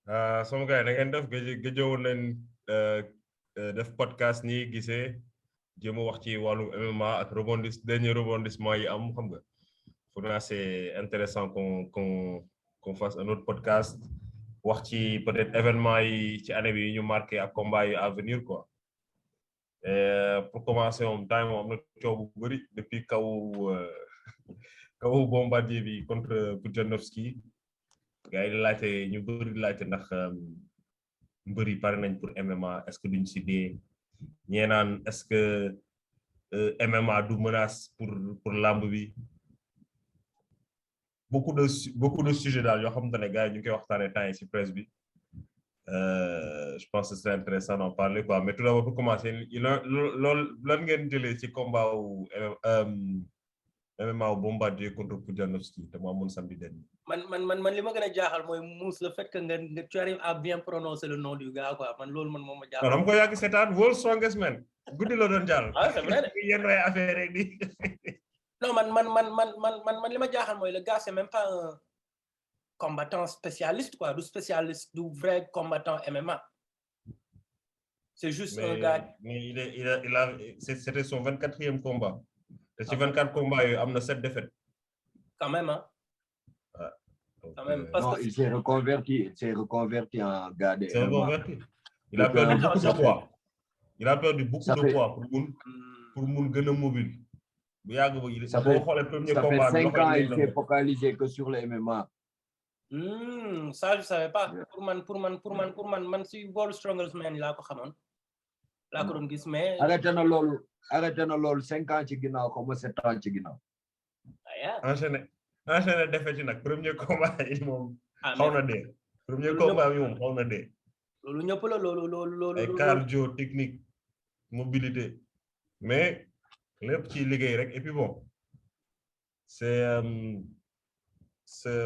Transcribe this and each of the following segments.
sama gars yi da ngeen def gëjoon nañ def podcast nii gisee jéem a wax ci wàllu MMA ak dernier rebondissement yi am xam nga pour naa c'est intéressant qu'on fasse un autre podcast wax ci peut-être événement yi ci année bi ñu marqué ak combat yi à venir quoi pour commencer moom temps moom am na coow bu bëri depuis kaw Bombardier bi contre Pudzianowski gars yi di laajte ñu bëri di laajte ndax mbër yi pare nañ pour MMA est-ce que duñ si dee ñee naan est-ce que MMA du menace pour lamb bi beaucoup de sujets daal yoo xamante ne gars yi ñu ngi koy waxtaanee temps yi si presse bi je pense que ce serait intéressant d'en parler quoi mais tout d'abord pour commencer loolu lan ngeen jëlee ci combat wu MMA wu Bombardier contre Pudzianowski te mu amoon samedi dernier. man li ma gën a jaaxal mooy Mouss le fait que nga tu arrives à bien prononcer le nom du gars quoi man loolu man moo ma jaaxal. non dama ko yàgg seetaan World Strongest Man guddi la doon jàll. ah c'est vrai de yenn ay affaire rek di. non man li ma jaaxal mooy le gars c'est même pas un combattant spécialiste quoi du spécialiste du vrai combattant MMA. C'est juste un gars. Mais c'était son 24e combat. Et sur 24 combats, il a 7 défaites. Quand même, hein? Ouais. Donc, quand même. Non, il s'est reconverti en gars de MMA. Il a perdu beaucoup de poids. Il a perdu beaucoup de poids pour Moun gagner mobile. Ça fait 5 ans, il s'est focalisé que sur le MMA. Ça, je ne savais pas. Pour man, si World Strongest Man, il a quoi, la couronne gis mais arrêtez na loolu 5 ans ci ginnaaw comme 7 ans ci ginnaaw. enchaîné défaite nag premier combat yi moom xaw na dee. premier combat yi moom xaw na dee. loolu ñëpp la loolu ay cardio technique mobilité mais lépp ci liggéey rek et puis bon c'est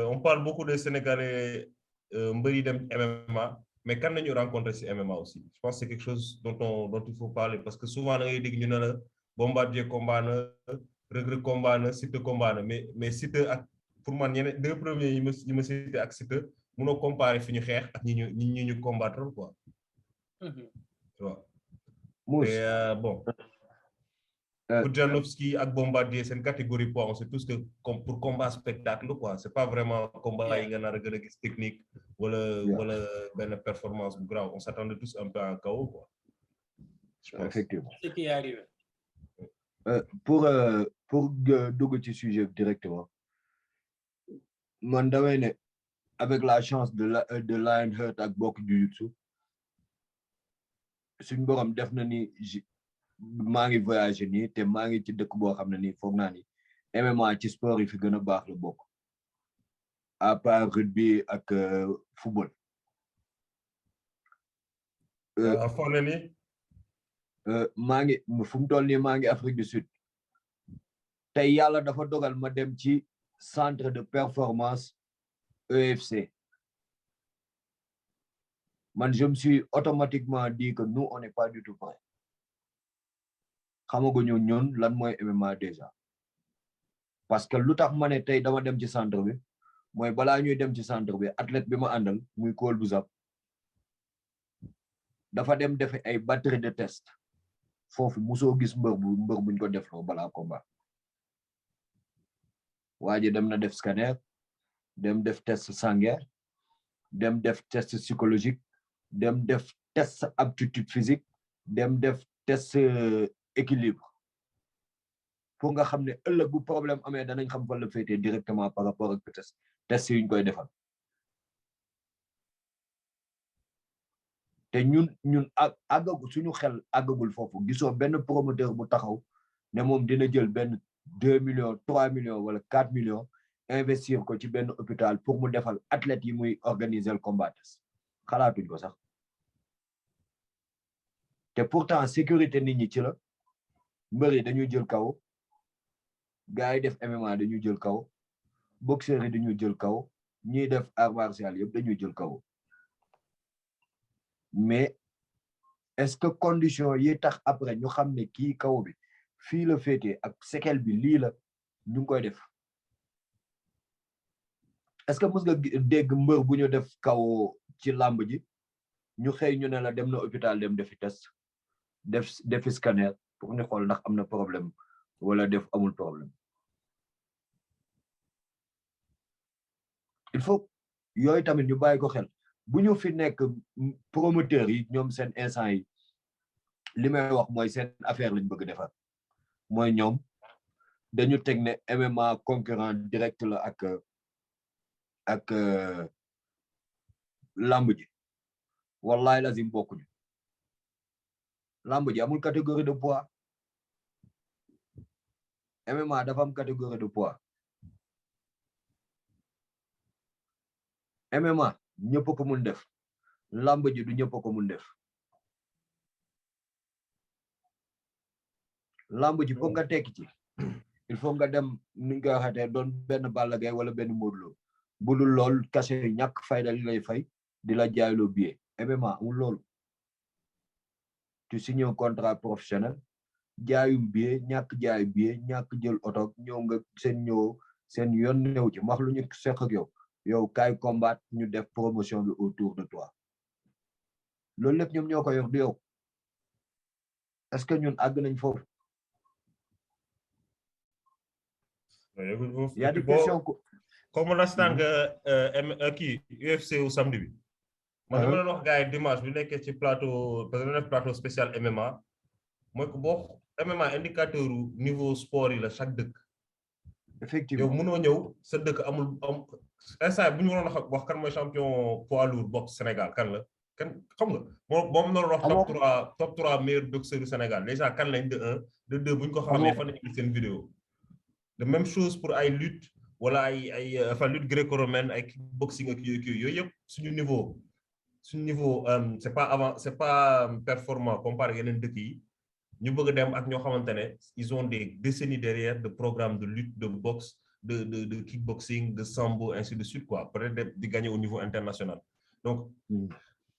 on parle beaucoup des Sénégalais mbër yi dem MMA. Mais quand nous rencontrons ci MMA aussi, je pense que c'est quelque chose dont il faut parler parce que souvent, on a dit que nous Bombardier combat, Regret combat, Siteu combat, mais Siteu, pour moi, les deux premiers, ils me citent avec Siteu, nous comparer fini xex ak ñi ñu combattre quoi. Tu vois. Et bon. Pudzianowski ak Bombardier, c'est une catégorie poids, on sait tous que pour combat spectacle quoi, c'est pas vraiment combat yi nga nar a gën a gis technique wala benn performance bu grave, on s'attendait tous un peu à KO quoi. Effectivement. Ce qui est arrivé. Pour dugg ci sujet directement man damay ne avec la chance de Lionheart ak bokk jiu-jitsu suñ borom def na ni maa ngi voyagé nii te maa ngi ci dëkk boo xam ne nii foog naa ni MMA ci sport yi fi gën a baax la bokk à part rugby ak football. foog na ni. maa ngi fu mu toll nii maa ngi Afrique du Sud tey yàlla dafa dogal ma dem ci centre de performance EFC man je me suis automatiquement dit que nous on n'est pas du tout prêt. xamaguñu ñun lan mooy MMA déjà parce que lu tax ma ne tey dama dem ci centre bi mooy balaa ñuy dem ci centre bi athlète bi ma àndal muy Kool bu Zap dafa dem defe ay batterie de test foofu musoo gis mbër buñ ko defloo balaa combat waa ji dem na def scanner dem def test sanguin dem def test psychologique dem def test aptitude physique dem def test équilibre pour nga xam ne ëllëg bu problème amee danañ xam fan la féetee directement par rapport ak test yuñ koy defal te ñun àggagul suñu xel àggagul foofu gisoo benn promoteur bu taxaw ne moom dina jël benn 2 millions 3 millions wala 4 millions investir ko ci benn hôpital pour mu defal athlètes yi muy organiser le combat xalaatuñ ko sax te pourtant sécurité nit ñi ci la mbër yi dañuy jël kaw gars yi def MMA dañuy jël kaw boxeurs yi dañuy jël kaw ñiy def art martial yëpp dañuy jël kaw mais est-ce que condition yi tax après ñu xam ne kii kaw bi fii la féetee ak séquelle bi lii la ñu ngi koy def est-ce que mës nga dégg mbër bu ñu def kaw ci lamb ji ñu xëy ñu ne la dem na hôpital dem defi test defi scanner pour ñu xool ndax am na problème wala def amul problème il faut yooyu tamit ñu bàyyi ko xel bu ñu fi nekk promoteurs yi ñoom seen instant yi li may wax mooy seen affaire lañ bëgg defar mooy ñoom dañu teg ne MMA concurrent direct la ak lamb ji wallahi lazim bokkuñu lamb ji amul catégorie de poids MMA dafa am catégorie de poids MMA ñëpp ko mun def lamb ji du ñëpp ko mun def lamb ji foog nga tekki ci il faut nga dem ni nga waxatee doon benn Balla Gaye wala benn Modou Lo bu dul lool kase ñàkk fayda li lay fay di la jaayloo billet MMA amul loolu tu signes un contrat professionnel jaayum billet ñàkk jaay billet ñàkk jël oto ñëw nga seen yoon néew ci wax lu ñu seq ak yow kaay combat ñu def promotion bi autour de toi loolu lépp ñoom ñoo ko yor du yow est-ce que ñun àgg nañ foofu y a des questions comme l'instant que kii UFC au samedi bi man dama doon wax gars yi dimanche bi nekkee ci plateau parce que def plateau spécial MMA mooy ko boo MMA indicateur niveau sport yi la chaque dëkk effectivement yow mënoo ñëw sa dëkk amul instant bu ñu waroon wax kan mooy champion poids lourd boxe Sénégal kan la kan xam nga moom na wax top 3 meilleurs boxeurs du Sénégal déjà kan lañ de 2 bu ñu ko xamee fan lañu gis seen vidéo de même chose pour ay lutte wala ay enfin lutte gréco-romaine ay kickboxing ak yooyu yëpp suñu niveau c'est pas performant comparé yeneen dëkk yi ñu bëgg dem ak ñoo xamante ne ils ont des décennies derrière de programmes de lutte de boxe de kickboxing de sambo ainsi de suite quoi peut-être di gagner au niveau international donc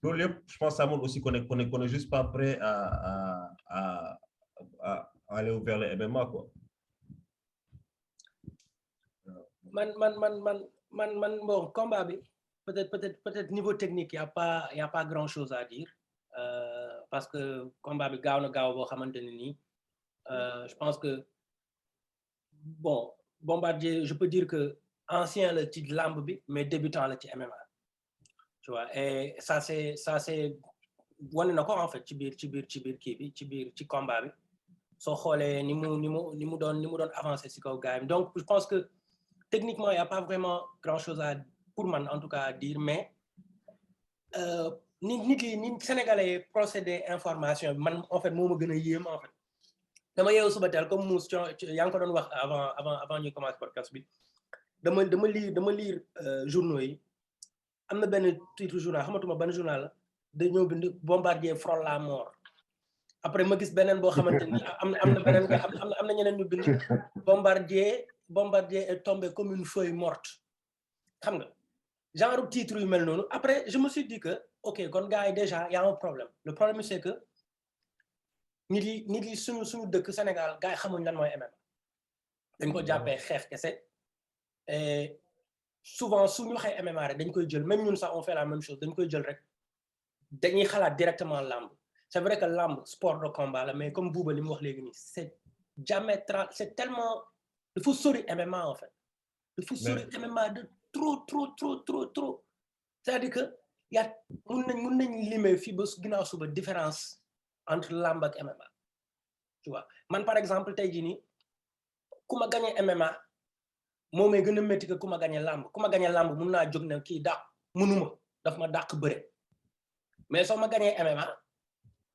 loolu yëpp je pense ça montre aussi qu'on est juste pas prêt à aller vers le MMA quoi. man bon combat bi peut-être niveau technique y a pas grand chose à dire parce que combat bi gaaw na gaaw boo xamante ne nii je pense que bon Bombardier je peux dire que ancien la ci lamb bi mais débutant la ci MMA tu vois et ça c'est wane na ko en fait ci biir kii bi ci combat bi soo xoolee ni mu doon avancer ci kaw gars yi donc je pense que techniquement, il n'y a pas vraiment grand-chose pour moi, en tout cas, à dire, mais ni Sénégalais procédé information, en fait, moi, je en fait. Dama yeewu suba teel comme Mouss yaa ngi ko doon wax avant ñu commencer podcast bi dama lire journaux yi am na benn titre journal xamatuma ban journal la dañoo bind Bombardier frôle la mort après ma gis beneen boo xamante ni am na beneen am na ñeneen ñu bind Bombardier est tombé comme une feuille morte xam nga genre titre yu mel noonu après je me suis dit que ok kon gars yi déjà y a un problème le problème c'est que nit yi suñu dëkk Sénégal gars yi xamuñ lan mooy MMA dañ ko jàppee xeex kese et souvent suñu waxee MMA rek dañ koy jël même ñun sax on fait la même chose dañ koy jël rek dañuy xalaat directement lamb c'est vrai que lamb sport de combat la mais comme Bouba li mu wax léegi nii c'est diamétral c'est tellement il faut sori MMA en fait il faut sori MMA de trop c'est-à-dire que y a mun nañ limee fii ba ginnaaw suba différence entre lamb ak MMA tu vois man par exemple tey jii nii ku ma gagné MMA moo may gën a métti que ku ma gagné lamb mun naa jóg ne kii dàq mënuma daf ma dàq bëre mais soo ma gagné MMA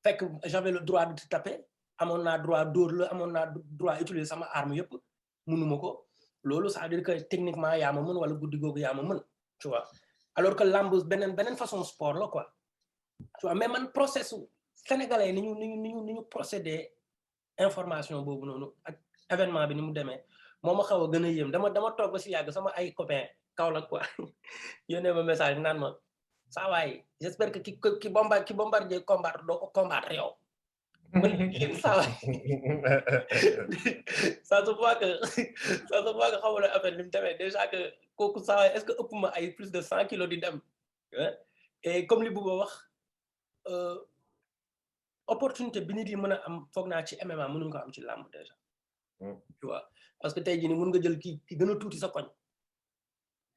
fekk j'avais le droit de te taper amoon naa droit dóor la amoon naa droit utiliser sama arme yëpp mënuma ko loolu ça veut dire que techniquement yaa ma mën wala guddi googu yaa ma mën tu vois alors que lamb beneen façon sport la quoi tu vois mais man process sénégalais ni ñu procédé information boobu noonu ak événement bi ni mu demee moo ma xaw a gën a yéem dama toog ba si yàgg sama ay copain Kaolack quoi yónnee ma message naan ma saa waay j'espère que ki Bombardier combattre doo ko combattre yow ça se voit que xaw na affaire li mu demee déjà que kooku saa est-ce que ëpp ma ay plus de 100 kilos di dem et comme li Bouba wax opportunité bi nit yi mën a am foog naa ci MMA mënuñ ko am ci làmb déjà tu vois parce que tey jii nii mën nga jël ki gën a tuuti sa koñ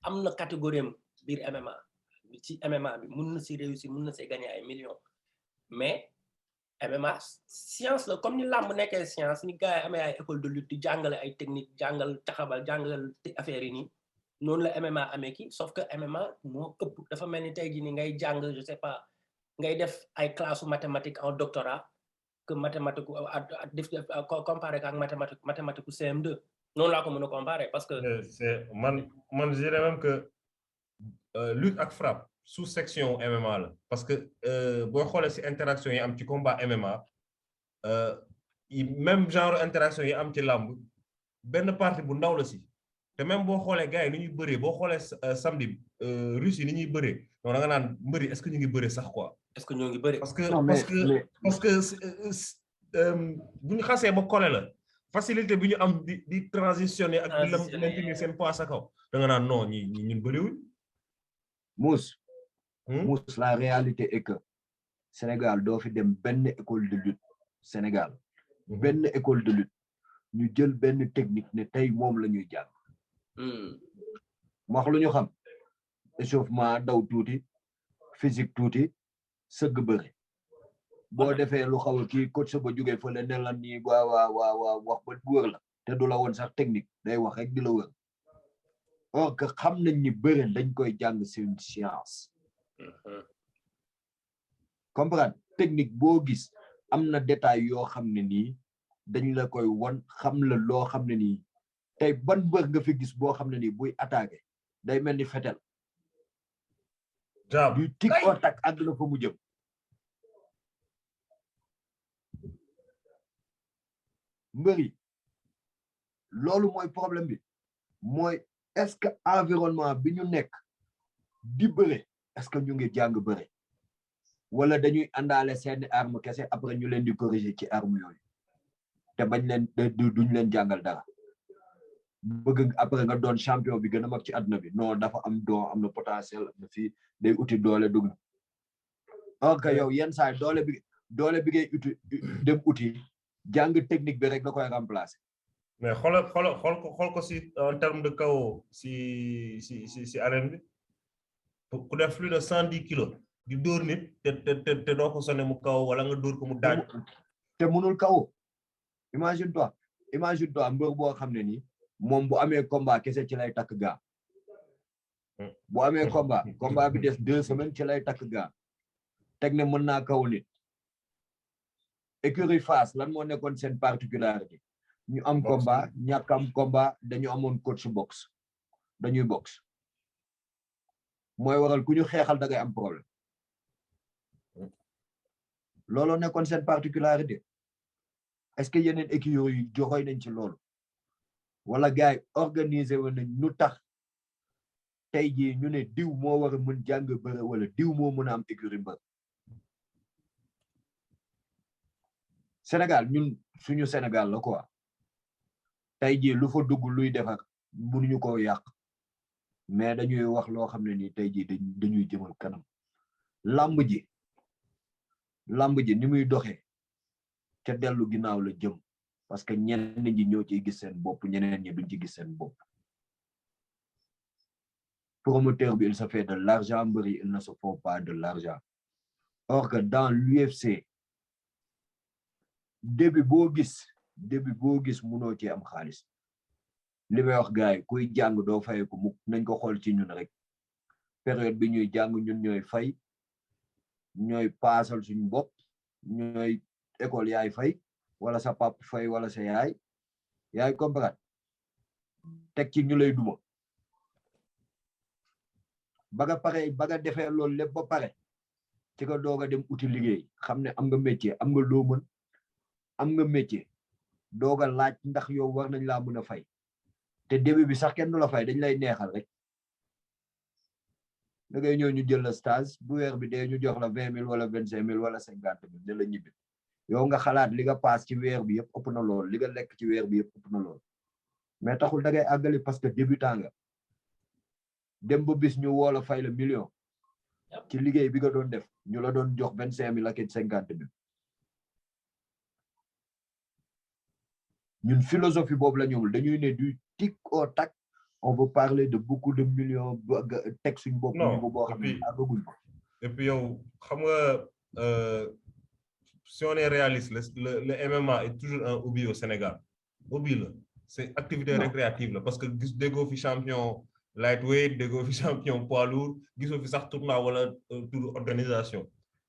am na catégorie am biir MMA ci MMA bi mën na si réussir mën na see gagner ay millions mais MMA science la comme ni làmb nekkee science ni gars yi amee ay école de lutte di jàngale ay technique jàngal taxabal jàngal affaire yi nii noonu la MMA amee kii sauf que MMA moo ëpp dafa mel ni tey jii nii ngay jàng je sais pas ngay def ay classe mathématique en doctorat que mathématique comparé ak mathématique CM2 noonu laa ko mën a comparer parce que c'est man je dirais même que lutte ak frappe sous-section MMA la parce que boo xoolee ci interaction yi am ci combat MMA même genre interaction yi am ci làmb benn partie bu ndaw la ci te même boo xoolee gars yi ni ñuy bëree boo xoolee samedi Russie ni ñuy bëree donc da nga naan mbëri est-ce que ñu ngi bëree sax quoi. est-ce que ñoo ngi bëree. parce que bu ñu xasee ba collé la facilité bi ñu am di transitionner ak di maintenir seen poids sa kaw da nga naan non ñun bëriwuñ. Mouss la réalité est que Sénégal doo fi dem benn école de lutte Sénégal benn école de lutte ñu jël benn technique ne tey moom la ñuy jàng wax lu ñu xam échauffement daw tuuti physique tuuti sëgg bëri boo defee lu xaw a kii coach ba jógee fële ne la nii waa wax ba wër la te du la woon sax technique day wax rek di la wër or que xam nañ ni bëri dañ koy jàng c'est une science comprendre technique boo gis am na détail yoo xam ne nii dañ la koy won xam la loo xam ne nii tey ban bër nga fi gis boo xam ne nii buy attaqué day mel ni fetel du tic au tac ak la fa mu jëm mbër yi loolu mooy problème bi mooy est-ce que environnement bi ñu nekk di bëre est-ce que ñu ngi jàng bëre wala dañuy àndaale seeni arme kese après ñu leen di corriger ci arme yooyu te bañ leen duñ leen jàngal dara bëgg après nga doon champion bi gën a mag ci àdduna bi non dafa am don am na potentiel am na fii day uti doole dugg ok yow yenn saa doole bi ngay uti dem uti jàng technique bi rek da koy remplacer. mais xool ko si en terme de KO si arène bi ku def plus de 110 kilos di dóor nit te doo ko sonné mu KO wala nga dóor ko mu daaj te mënul KO imagine toi mbër boo xam ne nii moom bu amee combat kese ci lay takk gaa bu amee combat bi des 2 semaines ci lay takk gaa teg ne mën naa KO nit écurie Fass lan moo nekkoon seen particularité ñu am combat ñàkk am combat dañu amoon coach box dañuy box mooy waral ku ñu xeexal da ngay am problème looloo nekkoon seen particularité est-ce que yeneen écurie yi joxoy nañ ci loolu wala gars yi organisé woon nañ ñu tax tey jii ñu ne diw moo war a mën jàng bëre wala diw moo mën a am écurie mbër Sénégal ñun suñu Sénégal la quoi tey jii lu fa dugg luy defar mënuñu ko yàq mais dañuy wax loo xam ne nii tey jii dañuy jëmal kanam làmb ji ni muy doxee ca dellu ginnaaw la jëm parce que ñenn ñi ñoo ciy gis seen bopp ñeneen ñi duñ ci gis seen bopp promoteur bi il se fait de l'argent mbëri il ne se fait pas de l'argent or que dans l'UFC début boo gis munoo ci am xaalis li may wax gars yi kuy jàng doo fay ko mukk nañ ko xool ci ñun rek période bi ñuy jàng ñun ñooy fay ñooy paasal suñu bopp ñooy école yaay fay wala sa pap fay wala sa yaay comprendre teg ci ñu lay duma ba nga defee loolu lépp ba pare ci nga doog a dem uti liggéey xam ne am nga métier am nga loo mën am nga métier doog a laaj ndax yow war nañ laa mën a fay te début bi sax kenn du la fay dañ lay neexal rek da ngay ñëw ñu jël la stage bu weer bi dee ñu jox la 20 000 wala 25 000 wala 50 000 ne la ñibbi yow nga xalaat li nga paas ci weer bi yëpp ëpp na lool li nga lekk ci weer bi yëpp ëpp na lool mais taxul da ngay àggali parce que débutant nga dem ba bis ñu woo la fay la million ci liggéey bi nga doon def ñu la doon jox 25,000 ak 50,000 ñun philosophie boobu la ñoomul dañuy ne du tic au tac on veut parler de beaucoup de millions teg suñ bopp niveau boo xam ne àggaguñ ko. Et puis yow xam nga si on est réaliste le MMA est toujours un hobby au Sénégal hobby la c'est activité récréative la parce que gis déggoo fi champion lightweight déggoo fi champion poids lourd gisoo fi sax tournoi wala tour organisation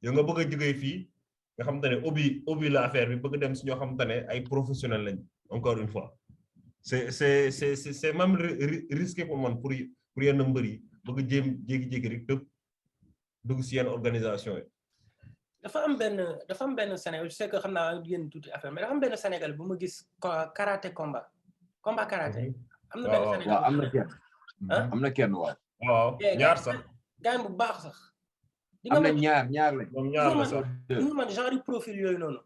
yow nga bëgg a jógee fii nga xamante ne hobby la affaire bi bëgg dem si ñoo xamante ne ay professionnels lañ encore une fois c'est même risqué pour man pour yenn mbër yi bëgg jéem jékki-jékki rek tëb dugg si yenn organisation yi. dafa am benn Sénégal je sais que xam naa génn tuuti affaire mais dafa am benn Sénégal bu ma gis karaté combat karaté. am na benn Sénégal waaw am na kenn waaw. waaw ñaar sax. gaañ bu baax sax. am na ñaar lañ. moom ñaar la sax. man genre profil yooyu noonu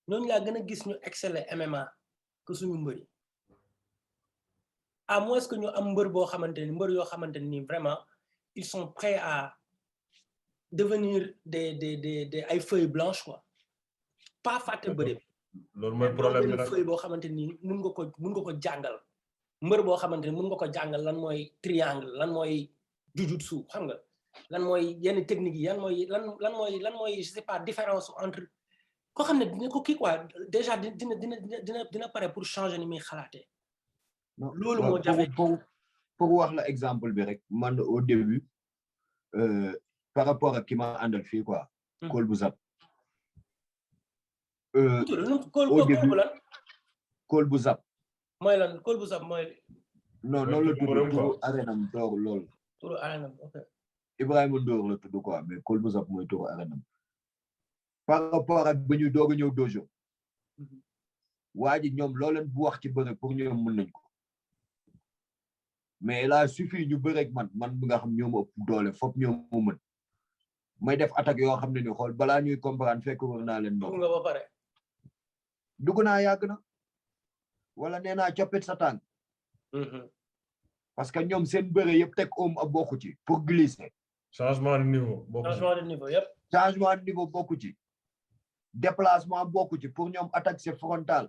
ñooñu laa gën a gis ñu exceller MMA que suñu mbër yi à moins que ñu am mbër boo xamante ni mbër yoo xamante ni vraiment ils sont prêts à devenir des ay feuilles blanches quoi pas fàtte bëre bi. loolu mooy problème bi nag feuille boo xamante ni mun nga ko jàngal mbër boo xamante ni mun nga ko jàngal lan mooy triangle lan mooy jujutsu xam nga lan mooy yenn technique yi lan mooy je sais pas différence entre koo xam ne dina ko kii quoi déjà dina pare pour changer ni muy xalaatee. loolu moo jafe pour wax la exemple bi rek man au début par rapport ak ki ma àndal fii quoi. Kool bu Zap. au début Kool bu Zap. mooy lan Kool bu Zap mooy. non noonu la tudd turu arénam door lool. turu arénam ok. Ibrahima Ndour la tudd quoi mais Kool bu Zap mooy turu arénam. par rapport ak ba ñu doog a ñëw dojo. waa ji ñoom loo leen bu wax ci bëre pour ñoom mën nañ ko. mais il a suffi ñu bëre ak man bi nga xam ñoom ëpp doole fop ñoom mu mën. may def attaque yoo xam ne ni xool balaa ñuy comprendre fekk war naa leen dugg nga ba pare. dugg naa yàgg na wala nee naa coppit sa tànk parce que ñoom seen bëre yëpp teg a bokku ci pour glisser. changement de niveau yëpp. changement de niveau bokku ci déplacement bokku ci pour ñoom attaque c'est frontal.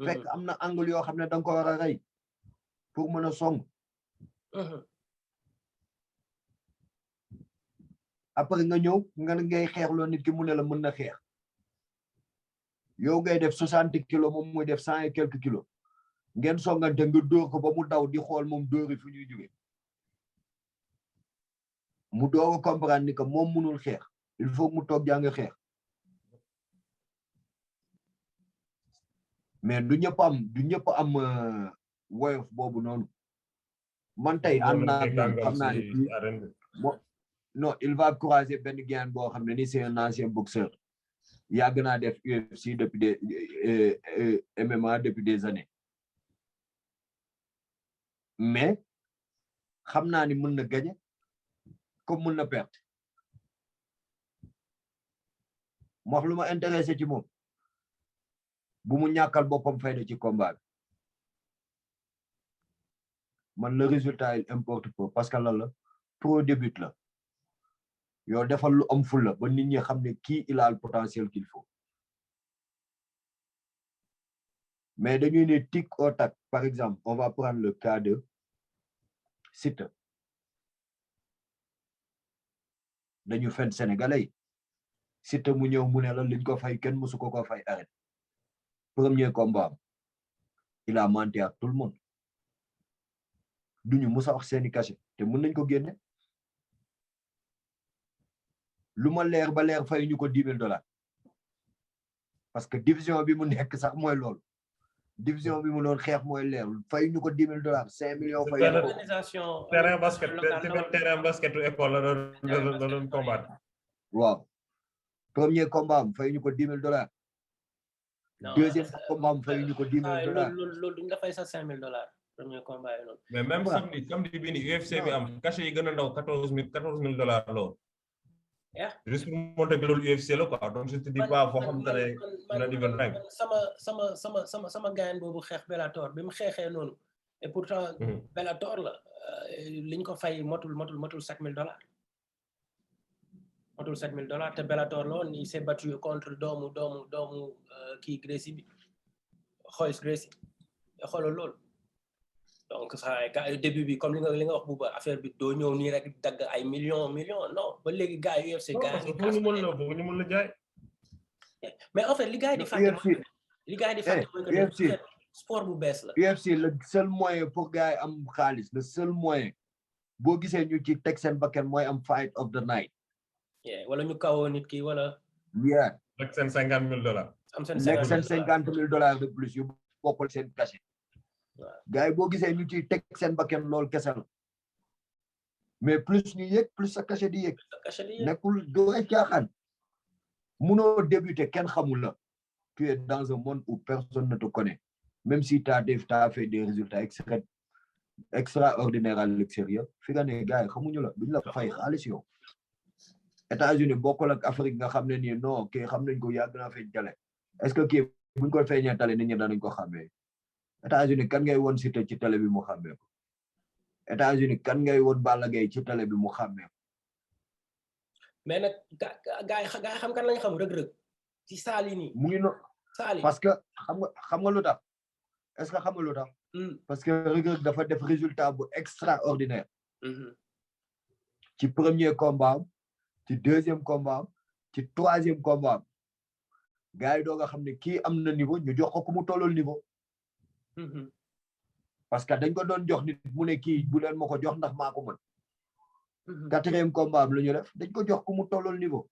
fekk am na angle yoo xam ne da nga ko war a rey pour mën a song. après nga ñëw nga ngay xeexloo nit ki mu ne la mën na xeex yow ngay def 60 kilos moom muy def 100 et quelques kilos ngeen songante nga dóor ko ba mu daw di xool moom dóori fu ñuy jóge mu doog a comprendre ni que moom mënul xeex il faut mu toog jàng xeex mais du ñëpp am woyof boobu noonu man tey ànd naa xam naa ne non il va croiser benn gain boo xam ne ni c'est un ancien boxeur yàgg naa def UFC depuis des MMA depuis des années mais xam naa ni mën na gagner comme mën na perdre mu wax lu ma intéressé ci moom bu mu ñàkkal boppam fayda ci combat bi man le résultat il importe peu parce que lan la pro début la yow defal lu am ful la ba nit ñi xam ne kii il a le potentiel qu'il faut mais dañuy ne tic au tac par exemple on va prendre le cas de Siteu dañu fen sénégalais Siteu mu ñëw mu ne la liñ ko fay kenn mësu ko fay arrêt premier combat il a menti à tout le monde duñu musa wax seeni cachet te mën nañ ko génne lu ma leer ba leer fay ñu ko $10,000 parce que division bi mu nekk sax mooy loolu division bi mu doon xeex mooy leer fay ñu ko $10,000 5 millions fay ñu organisation terrain basket école la doon combat waaw premier combat am fay ñu ko $10,000 deuxième combat am fay ñu ko $10,000 loolu duñ la fay sax $5,000 premier combat yi noonu mais même samedi bi ni UFC bi am cachet yi gën a ndaw $14,000 loolu juste pour montrer que loolu UFC la quoi donc je te dis pas foo xam ne na niveau rank sama gaayan boobu xeex Bellator bi mu xeexee noonu et pourtant Bellator la liñ ko fay motul $7,000 motul $7,000 te Bellator la woon il s'est battu contre doomu kii Gracie bi Royce Gracie xoolal loolu donc ça début bi comme li nga wax bu ba affaire bi doo ñëw nii rek dagg ay millions non ba léegi gars yi UFC gars yi foog ñu mën la jaay mais en fait li gars yi di fàtte mooy que sport bu bees la UFC le seul moyen pour gars yi am xaalis le seul moyen boo gisee ñu ci teg seen bakkan mooy am fight of the night wala ñu kawoo nit ki wala rek seen $50,000 am seen $50,000 de plus yu bokkul seen cachet gars yi boo gisee ñu ci teg seen bakkan loolu kese la mais plus ñu yëg plus sa cachet di yëg nekkul doo caaxaan munoo débuter kenn xamul la tu es dans un monde où personne ne te connaît même si t'as fait des résultats extraordinaires à l'extérieur fi nga ne gars yi xamuñu la duñ la fay xaalis yow États-Unis bokkul ak Afrique nga xam ne nii non kii xam nañ ko yàgg naa feeñ tale est-ce que kii buñ ko feeñee tale nit ñi danañ ko xàmmee États-Unis kan ngay woon Siteu ci télé bi mu xàmmee ko États-Unis kan ngay woon Balla Gaye ci télé bi mu xàmmee ko mais nag gaa yi xam kan lañ xam Reug ci saali nii mu ngi no saali parce que xam nga lu tax est-ce que xam nga lu tax parce que Reug dafa def résultat bu extraordinaire ci premier combat ci deuxième combat ci troisième combat gars yi dooga xam ne kii am na niveau ñu jox ko ku mu tollool niveau parce que dañ ko doon jox nit mu ne kii bu leen ma ko jox ndax maa ko mën quatrième combat lu ñu def dañ ko jox ku mu tollool niveau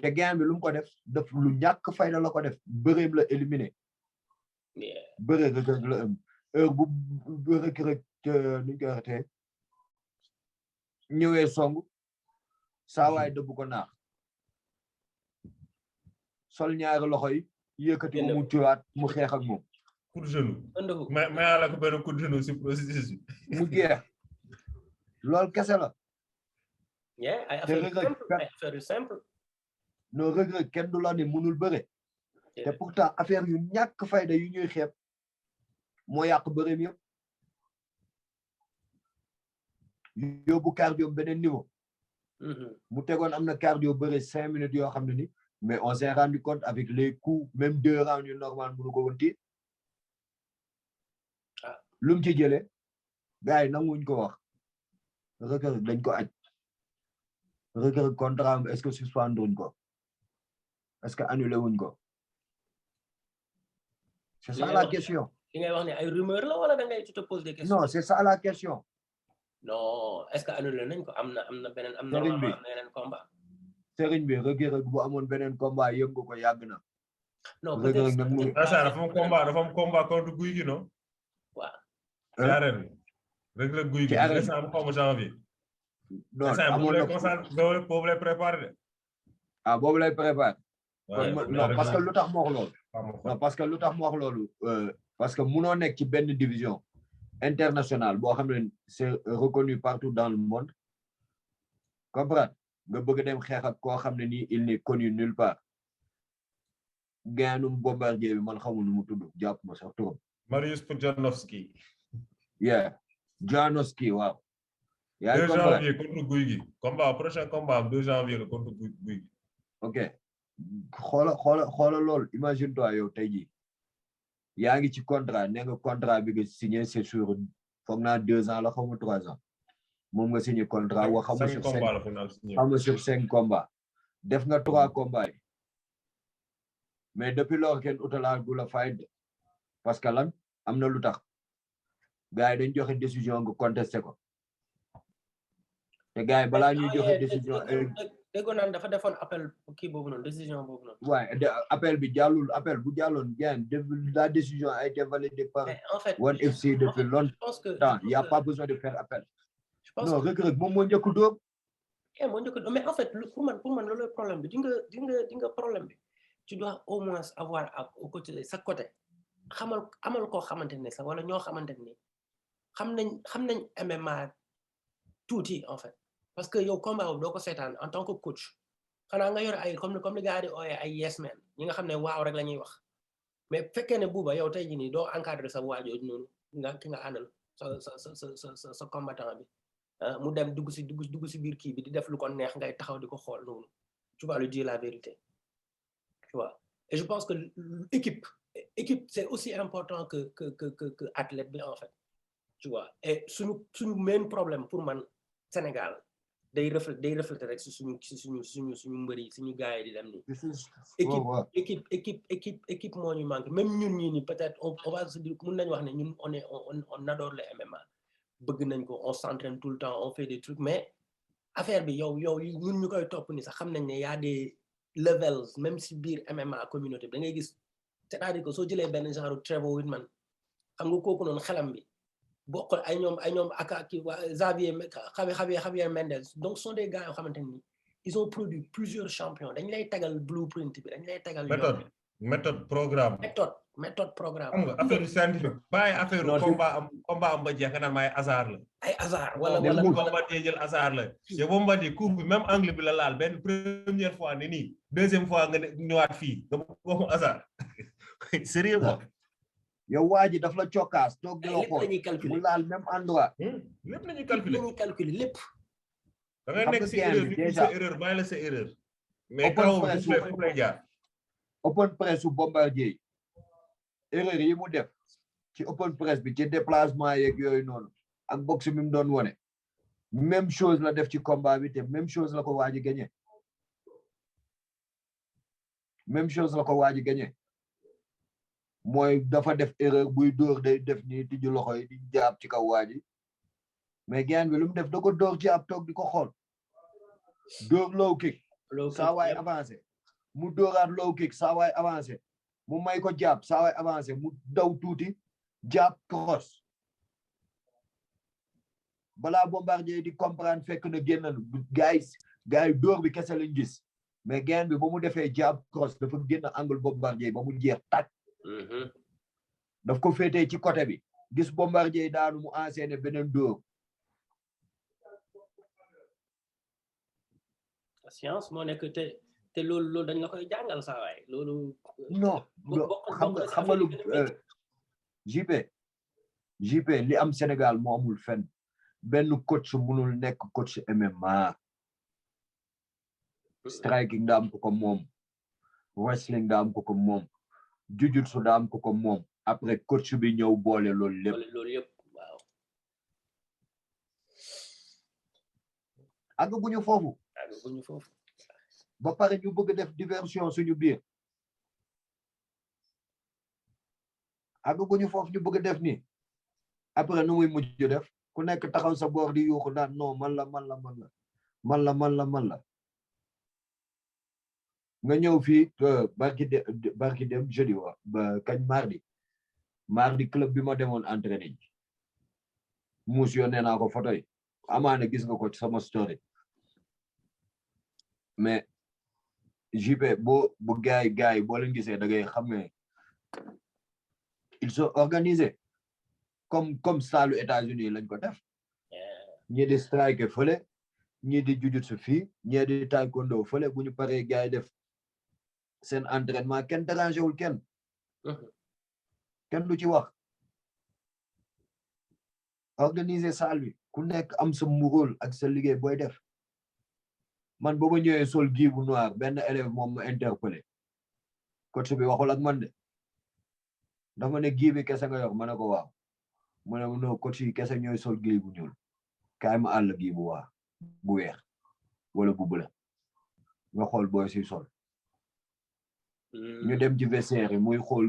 te gain bi lu mu ko def lu ñàkk fayda la ko def bëreem la éliminé bëre Reug la am heure bu bëre rek nuñ koy waxatee ñëwee song saa waay dëbb ko naax sol ñaari loxo yi yëkkati ko mu tuwaat mu xeex ak moom coup de genou ma la ko benn coup de genou si processus bi mu jeex loolu kese la ay affaire yu simple non Reug kenn du la ne mënul bëre te pourtant affaire yu ñàkk fayda yu ñuy xeeb moo yàq bëreem yëpp yóbbu cardio beneen niveau mu tegoon am na cardio bëre 5 minutes yoo xam ne ni mais on s'est rendu compte avec les coups même 2 rounds yu normal mënu ko woon tiit lu mu ci jëlee gars yi nanguwuñ ko wax Reug dañ ko aj Reug contrat am est-ce que suspendre wuñ ko est-ce que annulé wuñ ko c'est ça la question li ngay wax ne ay rumeur la wala da ngay tu te poses des questions non c'est ça la question non est-ce que annulé nañ ko am na beneen am na beneen combat Serigne bi Reug bu amoon beneen combat yëngu ko yàgg na non dafa am combat contre Gouye Gui non waaw ci arène Reug Gouye Gui décembre xaw ma janvier non boobu lay préparé de boobu lay préparé non parce que lu tax ma wax loolu non parce que lu tax ma wax loolu parce que munoo nekk ci benn division internationale boo xam ne c'est reconnu partout dans le monde comprendre nga bëgg dem xeex ak koo xam ne nii il n'est connu nulle part gaynum Bombardier bi man xamul nu mu tudd jàpp ma sax turam Mariusz Pudzianowski Janowski waaw 2 janvier contre Gouye Gui prochain combat 2 janvier contre Gouye Gui ok xoola loolu imagine toi yow tey jii yaa ngi ci contrat nee nga contrat bi nga signé c'est sur foog naa 2 ans la xaw ma 3 ans moom nga signé contrat wax xamu sur 5 combats def nga 3 combats yi mais depuis lors kenn utalaat gu la fayda parce que lan am na lu tax gars yi dañ joxe décision nga contesté ko te gars yi balaa ñuy joxe décision déggoon naan dafa defoon appel kii boobu noonu décision boobu noonu waaye appel bi jàllul appel bu jàlloon bien la décision a été validée par ONE FC depuis longtemps il y a pas besoin de faire appel non Reug moom moo njëkk dóor moo njëkk dóor mais en fait pour man loolu problème bi di nga problème bi tu dois au moins avoir au côté sa côté amal koo xamante ne sax wala ñoo xamante ni xam nañ MMA tuuti en fait parce que yow combat boobu doo ko seetaan en tant que coach xanaa nga yor ay comme li gars yi di ooyee ay yes men ñi nga xam ne waaw rek la ñuy wax mais fekkee ne Bouba yow tey jii nii doo encadrer sa waajooju noonu ki nga àndal sa combattant bi mu dem dugg si biir kii bi di def lu ko neex ngay taxaw di ko xool noonu tu vas lui dire la vérité tu vois et je pense que équipe c'est aussi important que athlète bi en fait tu vois et suñu main problème pour man Sénégal day refléter rek si suñu mbër yi suñu gars yi di dem nii équipe moo ñu manque même ñun ñii nii peut-être on va se dire mun nañu wax ne ñun on adore le MMA bëgg nañ ko on s'entraîne tout le temps on fait des trucs mais affaire bi yow ñun ñu koy topp ni sax xam nañ ne y a des levels même si biir MMA communauté bi da ngay gis c'est-à-dire que soo jëlee benn genre Trevor Whitman xam nga kooku noonu xelam bi bokkul ay ñoom ak kii Javier Mendez donc sont des gars yoo xamante ni ils ont produit plusieurs champions dañ lay tagal blueprint bi dañ lay tagal méthode programme programme xam nga affaire scientifique bàyyi affaire combat am ba jeex nga naan may hasard la ay hasard wala Bombardier jël hasard la te Bombardier coup bi même angle bi la laal benn première fois ni nii deuxième fois nga ñëwaat fii nga ko hasard sérieux quoi yow waa ji daf la cokkaas toog di la xool mu laal même endroit lépp la ñuy calculer lépp da ngay nekk si erreur bi sa erreur bàyyi la sa erreur mais kaw foofu lay jaar open press su Bombardier erreur yi mu def ci open press bi ci déplacement yeeg yooyu noonu ak boxe mi mu doon wone même chose la def ci combat bi te même chose la ko waaji gagné mooy dafa def erreur buy dóor day def nii tijju loxo yi di jaab ci kaw waaji mais gain bi lu mu def da ko dóor ci ab toog di ko xool dóor low kick saa waay avancé mu dóoraat low kick saa waay avancé mu may ko jaab saa waay avancé mu daw tuuti jaab cross balaa Bombardier di comprendre fekk na génn gars yi dóor bi kese lañ gis mais gain bi ba mu defee jaab cross dafa génn angle Bombardier ba mu jeex tàkk daf ko féetee ci côté bi gis Bombardier daanu mu enchaîné beneen dóor science moo nekk te loolu dañ la koy jàngal saa waay loolu non xam nga lu JP li am Sénégal moo amul fenn benn coach munul nekk coach MMA striking da am ko moom wrestling da am ko moom jujutsu da am ko moom après coach bi ñëw boole loolu lépp waaw àgguñu foofu ba pare ñu bëgg def diversion suñu biir àgguñu foofu ñu bëgg def ni après nu muy mujj def ku nekk taxaw sa boor di yuuxu naan non man la nga ñëw fii barki dem jeudi ba kañ mardi club bi ma demoon entraîné ji muus yónnee naa ko photo yi amaana gis nga ko ci sama story mais JP bu gaay boo leen gisee da ngay xam ne ils sont organisés comme salu États-Unis lañ ko def ñi di strike fële ñi di jujutsu fii ñi di taekwondo fële bu ñu paree gaay def seen entraînement kenn dérangé wul kenn du ci wax organiser salle bi ku nekk am sa rôle ak sa liggéey booy def man booba ñëwee sol gii bu noir benn élève moom ma interpellé coach bi waxul ak man de dafa ne gii bi kese nga yor ma ne ko waaw mu ne no coach yi kese ñooy sol gii bu ñuul kaay ma àll gii bu weex wala bu bula nga xool booy si sol ñu dem ci vestiaire yi muy xool